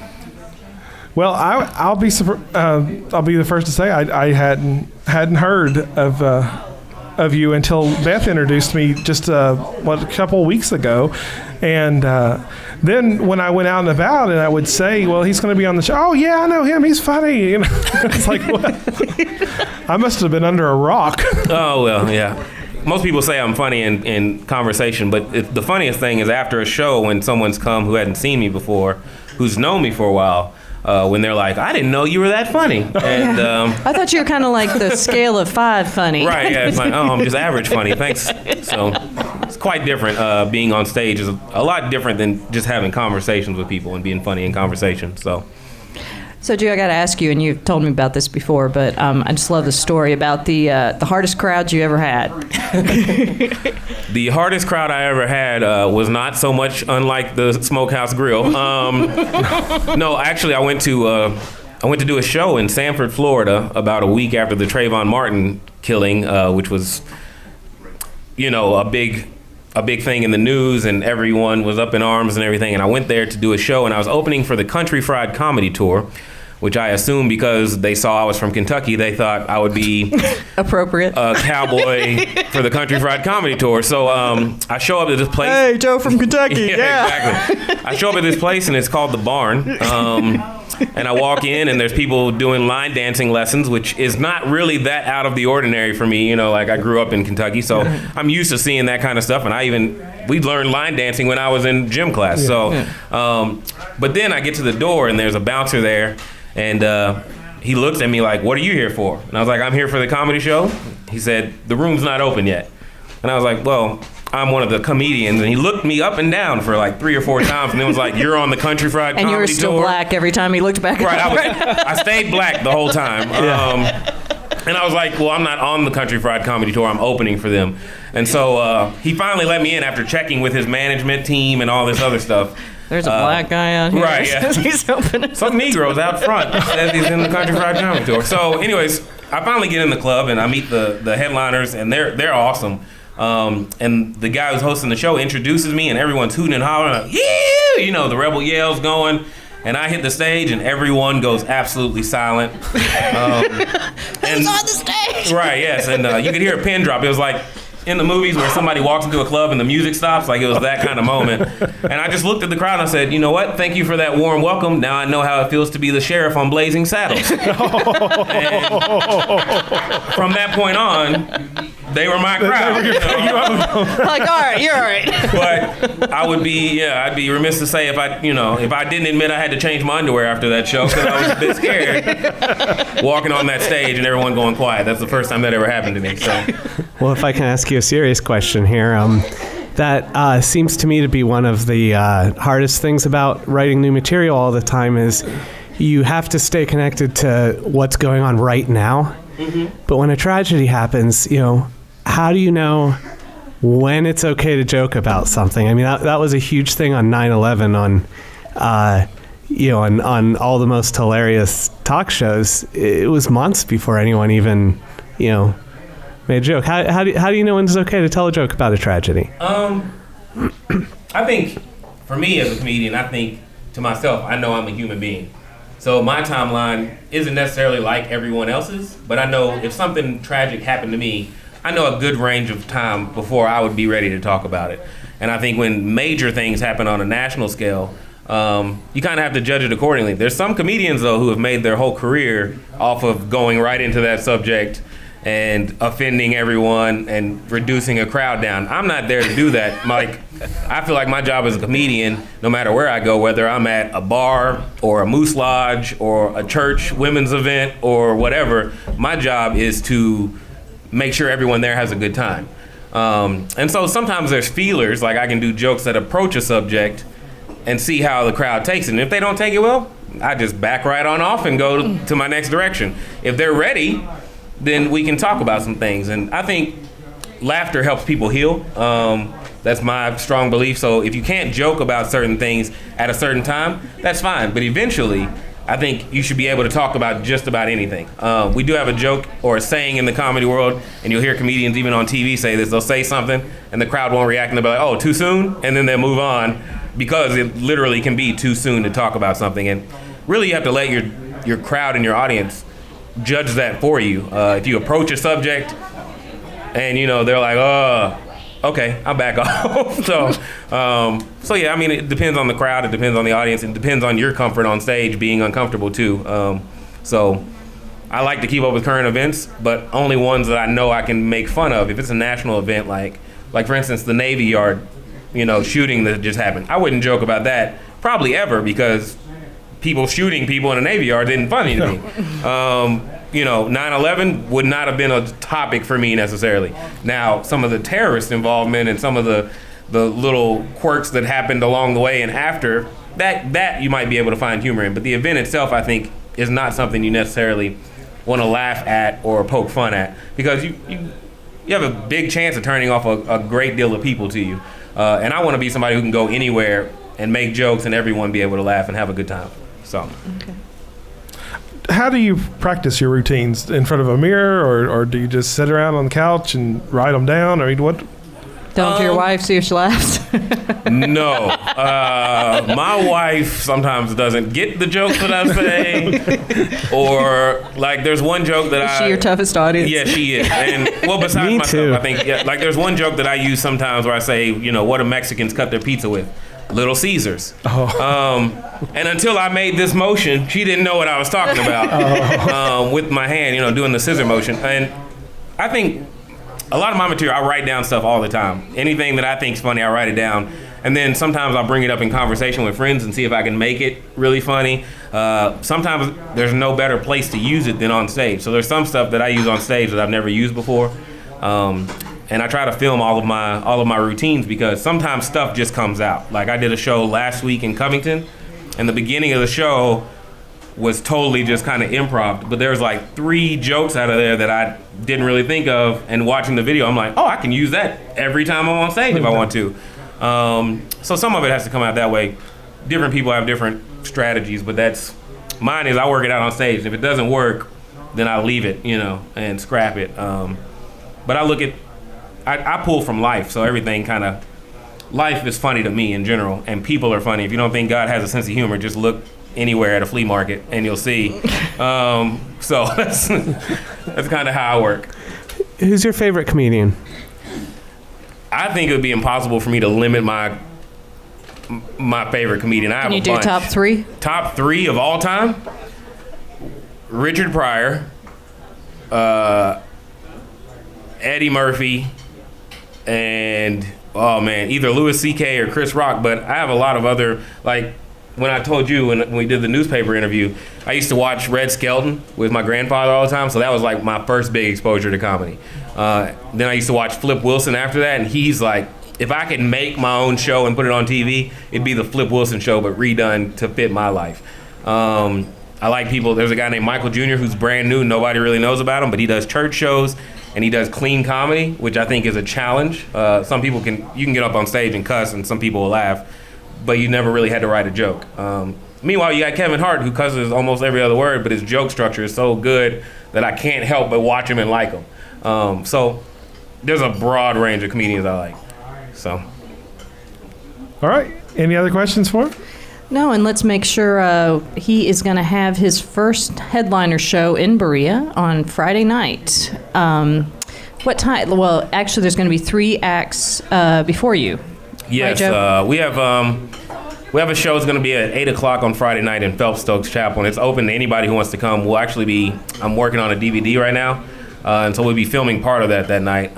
Speaker 2: Well, I'll be the first to say I hadn't heard of you until Beth introduced me just a couple of weeks ago, and then when I went out and about and I would say, well, he's going to be on the show. Oh yeah, I know him. He's funny. You know, it's like, what? I must have been under a rock.
Speaker 8: oh well, yeah. Most people say I'm funny in conversation, but the funniest thing is after a show when someone's come who hadn't seen me before, who's known me for a while, when they're like, I didn't know you were that funny. And
Speaker 1: I thought you were kind of like the scale of 5 funny.
Speaker 8: right, yeah, it's like, oh, I'm just average funny, thanks. So it's quite different. Being on stage is a lot different than just having conversations with people and being funny in conversation.
Speaker 1: So, Joe, I got to ask you, and you've told me about this before, but I just love the story about the hardest crowd you ever had.
Speaker 8: The hardest crowd I ever had was not so much unlike the Smokehouse Grill. No, actually, I went to do a show in Sanford, Florida, about a week after the Trayvon Martin killing, which was, a big thing in the news, and everyone was up in arms and everything. And I went there to do a show, and I was opening for the Country Fried Comedy Tour, which I assumed because they saw I was from Kentucky, they thought I would be
Speaker 1: appropriate
Speaker 8: a cowboy for the Country Fried Comedy Tour. So I show up at this place.
Speaker 1: Hey, Joe from Kentucky.
Speaker 8: Yeah, exactly. I show up at this place, and it's called The Barn. And I walk in, and there's people doing line dancing lessons, which is not really that out of the ordinary for me. Like I grew up in Kentucky, so I'm used to seeing that kind of stuff. And we learned line dancing when I was in gym class. So, but then I get to the door, and there's a bouncer there, and he looks at me like, "What are you here for?" And I was like, "I'm here for the comedy show." He said, "The room's not open yet." And I was like, well, I'm one of the comedians. And he looked me up and down for like 3 or 4 times, and then was like, you're on the Country Fried
Speaker 1: And
Speaker 8: Comedy
Speaker 1: you were still
Speaker 8: Tour.
Speaker 1: black every time he looked back
Speaker 8: Right,
Speaker 1: up.
Speaker 8: I stayed black the whole time. And I was like, well, I'm not on the Country Fried Comedy Tour. I'm opening for them. And so he finally let me in after checking with his management team and all this other stuff.
Speaker 1: There's a black guy out here.
Speaker 8: Right, yeah.
Speaker 1: He's opening.
Speaker 8: Some Negroes out front says he's in the Country Fried Comedy Tour. So anyways, I finally get in the club and I meet the headliners, and they're awesome. And the guy who's hosting the show introduces me, and everyone's hooting and hollering, like, yeah, you know, the rebel yells going. And I hit the stage, and everyone goes absolutely silent.
Speaker 1: Who's on the stage?
Speaker 8: Right, yes. And you could hear a pin drop. It was like in the movies where somebody walks into a club and the music stops. Like, it was that kind of moment. And I just looked at the crowd and I said, you know what? Thank you for that warm welcome. Now I know how it feels to be the sheriff on Blazing Saddles. And from that point on, they were my crowd.
Speaker 1: Like, all right, you're all right.
Speaker 8: But I'd be remiss to say if I didn't admit I had to change my underwear after that show, because I was a bit scared walking on that stage and everyone going quiet. That's the first time that ever happened to me. So,
Speaker 4: Well, if I can ask you a serious question here, that seems to me to be one of the hardest things about writing new material all the time is you have to stay connected to what's going on right now. Mm-hmm. But when a tragedy happens, how do you know when it's okay to joke about something? I mean, that was a huge thing on 9/11 on all the most hilarious talk shows. It was months before anyone even, made a joke. How do you know when it's okay to tell a joke about a tragedy?
Speaker 8: I think, for me as a comedian, I think to myself, I know I'm a human being. So my timeline isn't necessarily like everyone else's, but I know if something tragic happened to me, I know a good range of time before I would be ready to talk about it. And I think when major things happen on a national scale, you kind of have to judge it accordingly. There's some comedians, though, who have made their whole career off of going right into that subject and offending everyone and reducing a crowd down. I'm not there to do that. Like, I feel like my job as a comedian, no matter where I go, whether I'm at a bar or a moose lodge or a church women's event or whatever, my job is to make sure everyone there has a good time. And so sometimes there's feelers, like I can do jokes that approach a subject and see how the crowd takes it. And if they don't take it well, I just back right on off and go to my next direction. If they're ready, then we can talk about some things. And I think laughter helps people heal. That's my strong belief. So if you can't joke about certain things at a certain time, that's fine. But eventually, I think you should be able to talk about just about anything. We do have a joke or a saying in the comedy world, and you'll hear comedians even on TV say this. They'll say something, and the crowd won't react, and they'll be like, oh, too soon? And then they'll move on, because it literally can be too soon to talk about something. And really, you have to let your crowd and your audience judge that for you. If you approach a subject and they're like, okay, I'll back off. So yeah, I mean, it depends on the crowd, it depends on the audience, it depends on your comfort on stage being uncomfortable too. So I like to keep up with current events, but only ones that I know I can make fun of. If it's a national event, like for instance, the Navy Yard, shooting that just happened, I wouldn't joke about that probably ever, because people shooting people in a Navy Yard isn't funny to me. 9/11 would not have been a topic for me necessarily. Now, some of the terrorist involvement and some of the little quirks that happened along the way and after, that you might be able to find humor in. But the event itself, I think, is not something you necessarily want to laugh at or poke fun at, because you have a big chance of turning off a great deal of people to you. And I want to be somebody who can go anywhere and make jokes and everyone be able to laugh and have a good time. So.
Speaker 1: Okay.
Speaker 2: How do you practice your routines? In front of a mirror, or do you just sit around on the couch and write them down, or what?
Speaker 1: Tell to your wife, see if she laughs.
Speaker 8: No. My wife sometimes doesn't get the jokes that I say. Or, like, there's one joke that
Speaker 1: Is she your toughest audience?
Speaker 8: Yeah, she is. And, well, besides
Speaker 4: Me
Speaker 8: myself,
Speaker 4: too.
Speaker 8: I think, like, there's one joke that I use sometimes where I say, what do Mexicans cut their pizza with? Little Caesars. And until I made this motion, she didn't know what I was talking about with my hand, doing the scissor motion. And I think a lot of my material, I write down stuff all the time. Anything that I think is funny, I write it down. And then sometimes I'll bring it up in conversation with friends and see if I can make it really funny. Sometimes there's no better place to use it than on stage. So there's some stuff that I use on stage that I've never used before. And and I try to film all of my routines because sometimes stuff just comes out. Like I did a show last week in Covington, and the beginning of the show was totally just kind of improv, but there was like 3 jokes out of there that I didn't really think of, and watching the video I'm like, oh, I can use that every time I'm on stage if I want to. So some of it has to come out that way. Different people have different strategies, but mine is I work it out on stage. If it doesn't work, then I leave it, and scrap it. But I pull from life, so everything kind of, life is funny to me in general, and people are funny. If you don't think God has a sense of humor, just look anywhere at a flea market and you'll see. So that's kind of how I work.
Speaker 4: Who's your favorite comedian?
Speaker 8: I think it would be impossible for me to limit my favorite comedian. I have
Speaker 1: Can you
Speaker 8: a
Speaker 1: do
Speaker 8: bunch.
Speaker 1: top 3?
Speaker 8: Top 3 of all time? Richard Pryor, Eddie Murphy, and either Louis C.K. or Chris Rock. But I have a lot of other, like when I told you when we did the newspaper interview, I used to watch Red Skelton with my grandfather all the time, so that was like my first big exposure to comedy. Then I used to watch Flip Wilson after that, and he's like, if I could make my own show and put it on TV, it'd be the Flip Wilson show, but redone to fit my life. I like people, there's a guy named Michael Jr. who's brand new, nobody really knows about him, but he does church shows, and he does clean comedy, which I think is a challenge. Some people you can get up on stage and cuss, and some people will laugh, but you never really had to write a joke. Meanwhile, you got Kevin Hart, who cusses almost every other word, but his joke structure is so good that I can't help but watch him and like him. So there's a broad range of comedians I like. So.
Speaker 2: All right. Any other questions for him?
Speaker 1: No, and let's make sure he is going to have his first headliner show in Berea on Friday night. What time? Well, actually, there's going to be 3 acts before you.
Speaker 8: Yes,
Speaker 1: right, Joe?
Speaker 8: we have a show that's going to be at 8 o'clock on Friday night in Phelps Stokes Chapel, and it's open to anybody who wants to come. I'm working on a DVD right now, and so we'll be filming part of that night.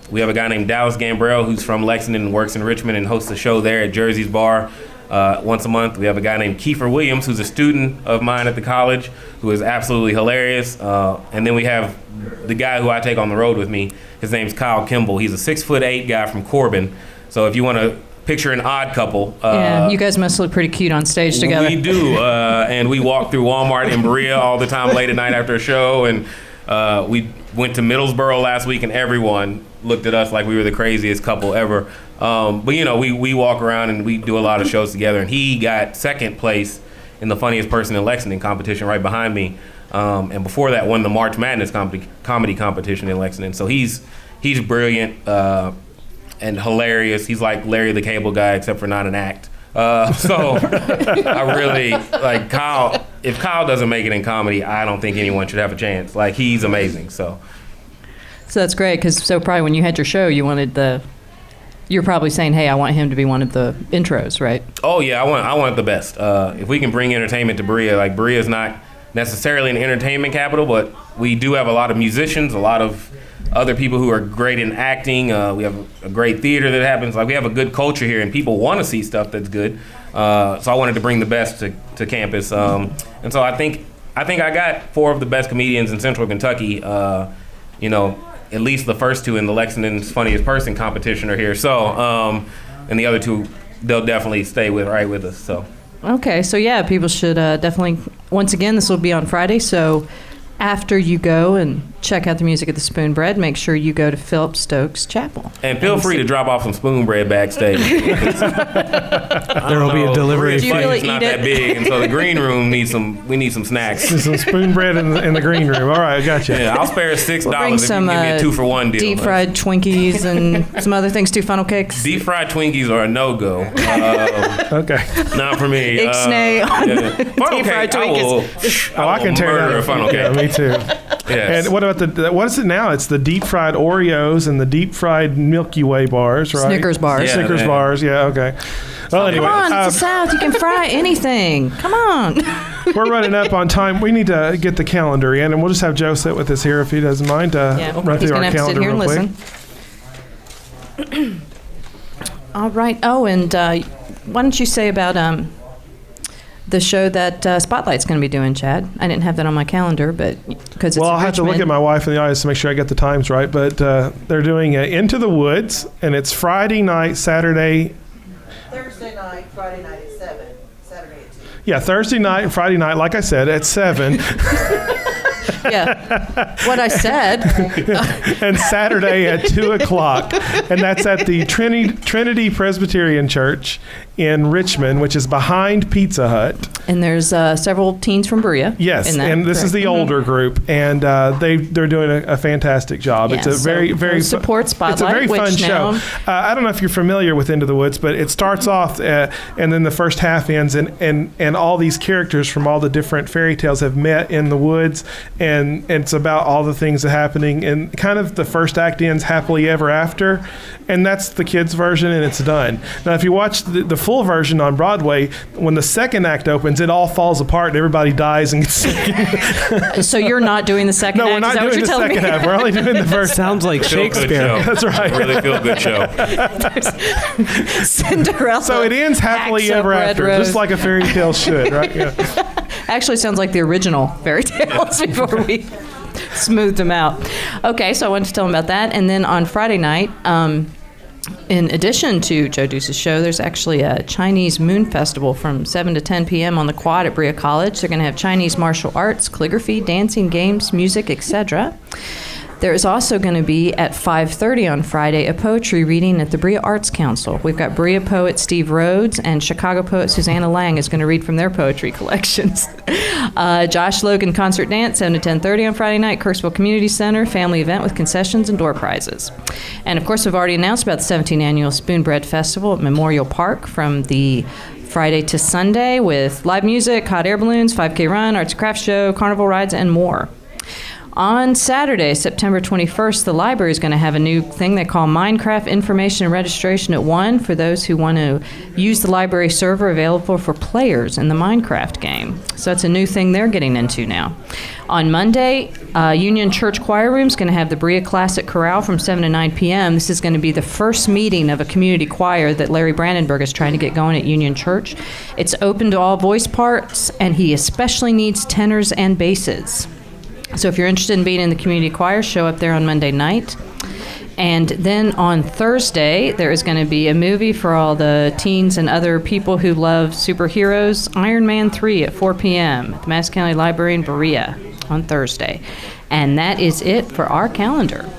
Speaker 8: We have a guy named Dallas Gambrell who's from Lexington and works in Richmond and hosts a show there at Jersey's Bar once a month. We have a guy named Kiefer Williams who's a student of mine at the college who is absolutely hilarious. And then we have the guy who I take on the road with me. His name's Kyle Kimball. He's a 6'8" guy from Corbin. So if you want to picture an odd couple.
Speaker 1: Yeah, you guys must look pretty cute on stage together.
Speaker 8: We do. And we walk through Walmart in Berea all the time late at night after a show. And we went to Middlesboro last week, and everyone looked at us like we were the craziest couple ever. But we walk around and we do a lot of shows together. And he got second place in the funniest person in Lexington competition right behind me. And before that, won the March Madness comedy competition in Lexington. So he's brilliant and hilarious. He's like Larry the Cable Guy, except for not an act. So I really like Kyle. If Kyle doesn't make it in comedy, I don't think anyone should have a chance. Like, he's amazing. So
Speaker 1: that's great, because probably when you had your show, you're probably saying, hey, I want him to be one of the intros, right?
Speaker 8: Oh yeah, I want the best. If we can bring entertainment to Berea, like Berea is not necessarily an entertainment capital, but we do have a lot of musicians, a lot of other people who are great in acting. We have a great theater that happens. Like, we have a good culture here, and people want to see stuff that's good. So I wanted to bring the best to campus. And so I think I got 4 of the best comedians in Central Kentucky. At least the first 2 in the Lexington's Funniest Person competition are here. So, and the other 2, they'll definitely stay right with us. So.
Speaker 1: Okay, so yeah, people should definitely. Once again, this will be on Friday, so. After you go and check out the music at the Spoon Bread, make sure you go to Philip Stokes Chapel.
Speaker 8: And feel free to drop off some spoon bread backstage.
Speaker 4: There will be a delivery.
Speaker 1: Do you really
Speaker 8: It's not
Speaker 1: eat it?
Speaker 8: that big, and so the green room we need some snacks.
Speaker 2: There's some spoon bread in the green room. All right, I got you.
Speaker 8: Yeah, I'll spare $6 if you
Speaker 1: Bring some
Speaker 8: give me a 2-for-1 deal.
Speaker 1: deep fried Twinkies and some other things too, funnel cakes.
Speaker 8: Deep fried Twinkies are a no-go.
Speaker 2: Okay.
Speaker 8: Not for me.
Speaker 1: Ixnay on
Speaker 8: Funnel
Speaker 1: deep fried
Speaker 8: cake,
Speaker 2: I can tear
Speaker 8: murder
Speaker 2: that.
Speaker 8: a funnel
Speaker 2: Yeah,
Speaker 8: cake.
Speaker 2: me too.
Speaker 8: Yes.
Speaker 2: And what about what is it now? It's the deep fried Oreos and the deep fried Milky Way bars, right?
Speaker 1: Snickers bars.
Speaker 8: Yeah,
Speaker 2: Snickers
Speaker 8: man.
Speaker 2: bars. Yeah. Okay. Well, anyway,
Speaker 1: Come on, it's the South. You can fry anything. Come on.
Speaker 2: we're running up on time. We need to get the calendar in, and we'll just have Joe sit with us here if he doesn't mind. Run
Speaker 1: He's
Speaker 2: through
Speaker 1: going
Speaker 2: our
Speaker 1: to have to sit
Speaker 2: calendar
Speaker 1: here and
Speaker 2: real quick.
Speaker 1: listen. All right. Oh, and why don't you say about the show that Spotlight's going to be doing, Chad. I didn't have that on my calendar, but because it's
Speaker 2: Well, I'll
Speaker 1: in
Speaker 2: have to look
Speaker 1: Richmond.
Speaker 2: at my wife in the eyes to make sure I get the times right. But they're doing Into the Woods, and it's Friday night, Saturday.
Speaker 9: Thursday night, Friday night at 7, Saturday at 2.
Speaker 2: Yeah, Thursday night and Friday night, like I said, at 7.
Speaker 1: Yeah, what I said.
Speaker 2: And Saturday at 2 o'clock. And that's at the Trinity Presbyterian Church in Richmond, which is behind Pizza Hut.
Speaker 1: And there's several teens from Berea.
Speaker 2: Yes,
Speaker 1: in that,
Speaker 2: and this is the older group, and they're doing a fantastic job.
Speaker 1: Yeah,
Speaker 2: it's a
Speaker 1: so
Speaker 2: very, very
Speaker 1: support Spotlight.
Speaker 2: It's a very fun
Speaker 1: which
Speaker 2: show.
Speaker 1: now-
Speaker 2: I don't know if you're familiar with Into the Woods, but it starts off, and then the first half ends, and all these characters from all the different fairy tales have met in the woods, and it's about all the things that are happening, and kind of the first act ends happily ever after, and that's the kids' version, and it's done. Now, if you watch the full version on Broadway, when the second act opens, it all falls apart and everybody dies and gets
Speaker 1: So you're not doing the second
Speaker 2: No,
Speaker 1: act?
Speaker 2: we're not
Speaker 1: Is that what
Speaker 2: doing
Speaker 1: you're
Speaker 2: the
Speaker 1: telling
Speaker 2: second
Speaker 1: me?
Speaker 2: half. We're only doing the first.
Speaker 4: Sounds like
Speaker 8: Feel-good
Speaker 4: Shakespeare.
Speaker 8: show.
Speaker 2: That's right.
Speaker 8: Really feel good show.
Speaker 1: Cinderella.
Speaker 2: So it ends happily
Speaker 1: Acts of
Speaker 2: ever
Speaker 1: Red
Speaker 2: after,
Speaker 1: Rose.
Speaker 2: just like a fairy tale should, right? Yeah.
Speaker 1: Actually sounds like the original fairy tales before we smoothed them out. Okay, so I wanted to tell them about that. And then on Friday night, in addition to Joe Deuce's show, there's actually a Chinese Moon Festival from 7 to 10 p.m. on the quad at Berea College. They're going to have Chinese martial arts, calligraphy, dancing, games, music, etc. There is also going to be at 5:30 on Friday a poetry reading at the Berea Arts Council. We've got Berea poet Steve Rhodes and Chicago poet Susanna Lang is going to read from their poetry collections. Josh Logan concert dance 7 to 10:30 on Friday night, Kirksville Community Center, family event with concessions and door prizes. And of course, we've already announced about the 17th annual Spoon Bread Festival at Memorial Park from the Friday to Sunday with live music, hot air balloons, 5K run, arts and crafts show, carnival rides, and more. On Saturday, September 21st, the library is going to have a new thing they call Minecraft Information and Registration at 1 for those who want to use the library server available for players in the Minecraft game. So it's a new thing they're getting into now. On Monday, Union Church Choir Room is going to have the Berea Classic Chorale from 7 to 9 p.m. This is going to be the first meeting of a community choir that Larry Brandenburg is trying to get going at Union Church. It's open to all voice parts, and he especially needs tenors and basses. So if you're interested in being in the community choir, show up there on Monday night. And then on Thursday, there is going to be a movie for all the teens and other people who love superheroes, Iron Man 3 at 4 p.m. at the Madison County Library in Berea on Thursday. And that is it for our calendar.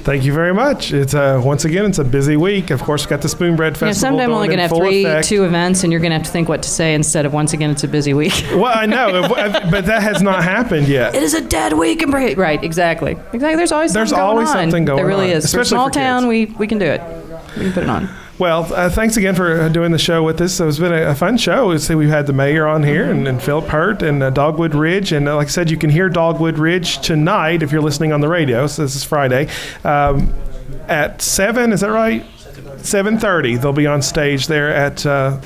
Speaker 2: Thank you very much. It's once again, it's a busy week. Of course, we've got the Spoon Bread Festival
Speaker 1: Someday I'm only
Speaker 2: going
Speaker 1: going
Speaker 2: in
Speaker 1: to have
Speaker 2: full effect.
Speaker 1: two events, and you're going to have to think what to say instead of once again, it's a busy week.
Speaker 2: Well, I know, but that has not happened yet.
Speaker 1: It is a dead week in Berea. Right, exactly. There's always
Speaker 2: There's
Speaker 1: something
Speaker 2: always
Speaker 1: going on.
Speaker 2: something going
Speaker 1: There really
Speaker 2: on,
Speaker 1: is. For a
Speaker 2: especially
Speaker 1: small
Speaker 2: for kids.
Speaker 1: town, we can do it. We can put it on.
Speaker 2: Well, thanks again for doing the show with us. So it's been a fun show. We've had the mayor on here and Philip Hurt and Dogwood Ridge. And like I said, you can hear Dogwood Ridge tonight if you're listening on the radio. So this is Friday. At 7, is that right? 7:30, they'll be on stage there at the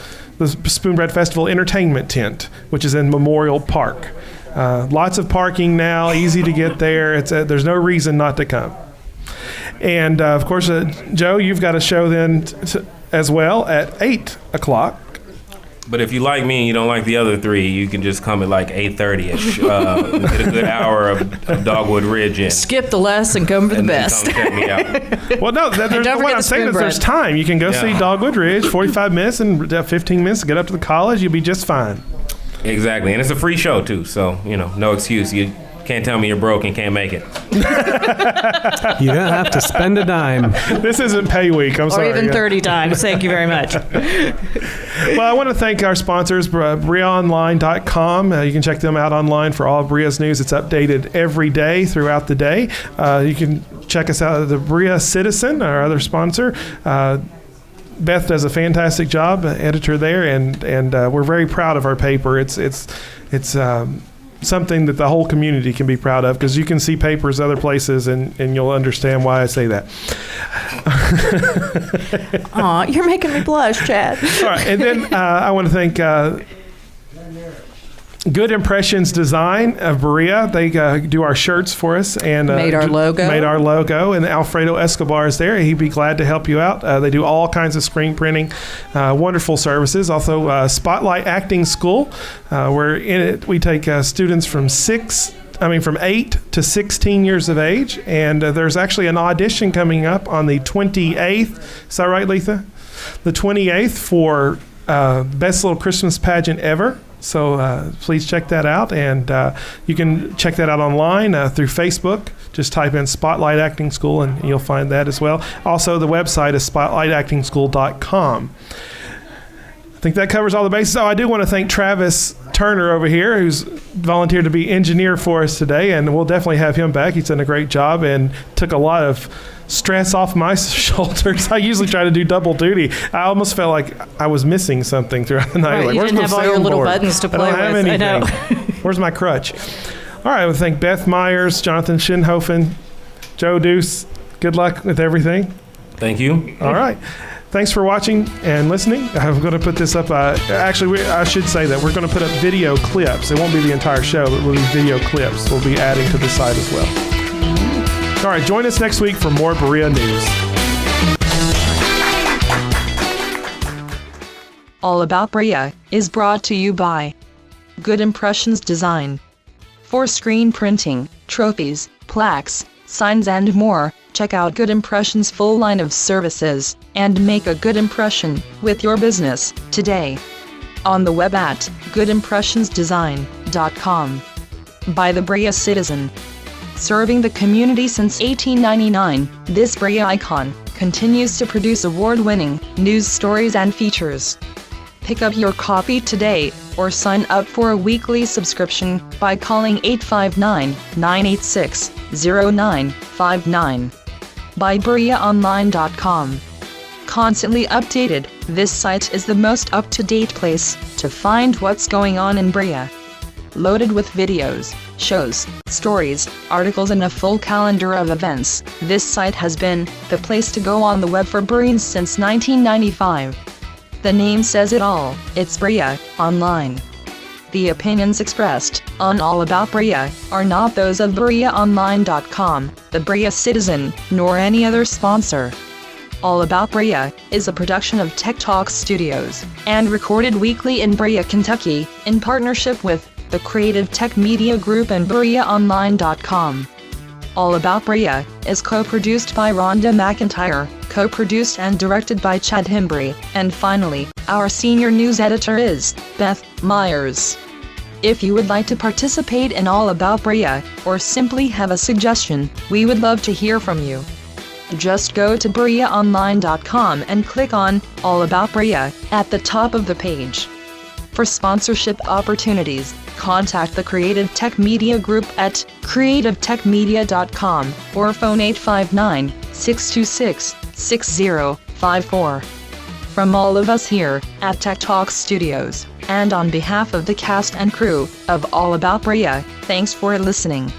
Speaker 2: Spoon Bread Festival Entertainment Tent, which is in Memorial Park. Lots of parking now, easy to get there. There's no reason not to come. And, of course, Joe, you've got a show then as well at 8 o'clock.
Speaker 8: But if you like me and you don't like the other three, you can just come at like 8:30ish. Get a good hour of Dogwood Ridge in.
Speaker 1: Skip the less and come for the
Speaker 8: And then
Speaker 1: best.
Speaker 8: come check me out.
Speaker 2: Well, no,
Speaker 1: don't
Speaker 2: what
Speaker 1: forget
Speaker 2: I'm
Speaker 1: the
Speaker 2: saying
Speaker 1: spoon
Speaker 2: is there's
Speaker 1: bread.
Speaker 2: time. You can go see
Speaker 8: Yeah.
Speaker 2: Dogwood Ridge, 45 minutes and 15 minutes to get up to the college. You'll be just fine.
Speaker 8: Exactly. And it's a free show, too. So, no excuse. You can't tell me you're broke and can't make it.
Speaker 4: You don't have to spend a dime.
Speaker 2: This isn't pay week. I'm
Speaker 1: Or
Speaker 2: sorry.
Speaker 1: even 30 times. Thank you very much.
Speaker 2: Well, I want to thank our sponsors, BreaOnline.com. You can check them out online for all of Brea's news. It's updated every day throughout the day. You can check us out at the Berea Citizen, our other sponsor. Beth does a fantastic job, editor there, and we're very proud of our paper. It's something that the whole community can be proud of, because you can see papers other places and you'll understand why I say that.
Speaker 1: Aw, you're making me blush, Chad.
Speaker 2: All right, and then I want to thank Good Impressions Design of Berea. They do our shirts for us and
Speaker 1: Made our logo.
Speaker 2: Made our logo. And Alfredo Escobar is there. He'd be glad to help you out. They do all kinds of screen printing, wonderful services. Also, Spotlight Acting School. We're in it. We take students from 8 to 16 years of age, and there's actually an audition coming up on the 28th. Is that right, Letha? The 28th for Best Little Christmas Pageant Ever. So please check that out, and you can check that out online through Facebook. Just type in Spotlight Acting School, and you'll find that as well. Also, the website is spotlightactingschool.com. I think that covers all the bases. Oh, I do want to thank Travis Turner over here, who's volunteered to be engineer for us today, and we'll definitely have him back. He's done a great job and took a lot of stress off my shoulders. I usually try to do double duty. I almost felt like I was missing something throughout the night.
Speaker 1: Right,
Speaker 2: like,
Speaker 1: you
Speaker 2: where's
Speaker 1: didn't
Speaker 2: the
Speaker 1: have all your little
Speaker 2: soundboard?
Speaker 1: buttons to play
Speaker 2: I don't have
Speaker 1: with.
Speaker 2: anything.
Speaker 1: I know.
Speaker 2: Where's my crutch? All right, I would thank Beth Myers, Jonathan Schinhofen, Joe Deuce. Good luck with everything.
Speaker 8: Thank you.
Speaker 2: All right. Thanks for watching and listening. I'm going to put this up. I should say that we're going to put up video clips. It won't be the entire show, but we'll be video clips. We'll be adding to the site as well. All right, join us next week for more Berea news.
Speaker 10: All About Berea is brought to you by Good Impressions Design. For screen printing, trophies, plaques, signs and more, check out Good Impressions' full line of services, and make a good impression with your business today. On the web at goodimpressionsdesign.com. By the Berea Citizen. Serving the community since 1899, this Berea icon continues to produce award-winning news stories and features. Pick up your copy today, or sign up for a weekly subscription by calling 859-986-0959. By BereaOnline.com. Constantly updated, this site is the most up-to-date place to find what's going on in Berea. Loaded with videos, shows, stories, articles and a full calendar of events, this site has been the place to go on the web for Bereans since 1995. The name says it all, it's Berea Online. The opinions expressed on All About Berea are not those of BereaOnline.com, the Berea Citizen, nor any other sponsor. All About Berea is a production of Tech Talk Studios and recorded weekly in Berea, Kentucky, in partnership with the Creative Tech Media Group and BereaOnline.com. All About Berea is co-produced by Rhonda McIntyre, co-produced and directed by Chad Hembry, and finally, our senior news editor is Beth Myers. If you would like to participate in All About Berea, or simply have a suggestion, we would love to hear from you. Just go to BereaOnline.com and click on All About Berea at the top of the page. For sponsorship opportunities, contact the Creative Tech Media Group at creativetechmedia.com or phone 859-626-6054. From all of us here at Tech Talk Studios, and on behalf of the cast and crew of All About Berea, thanks for listening.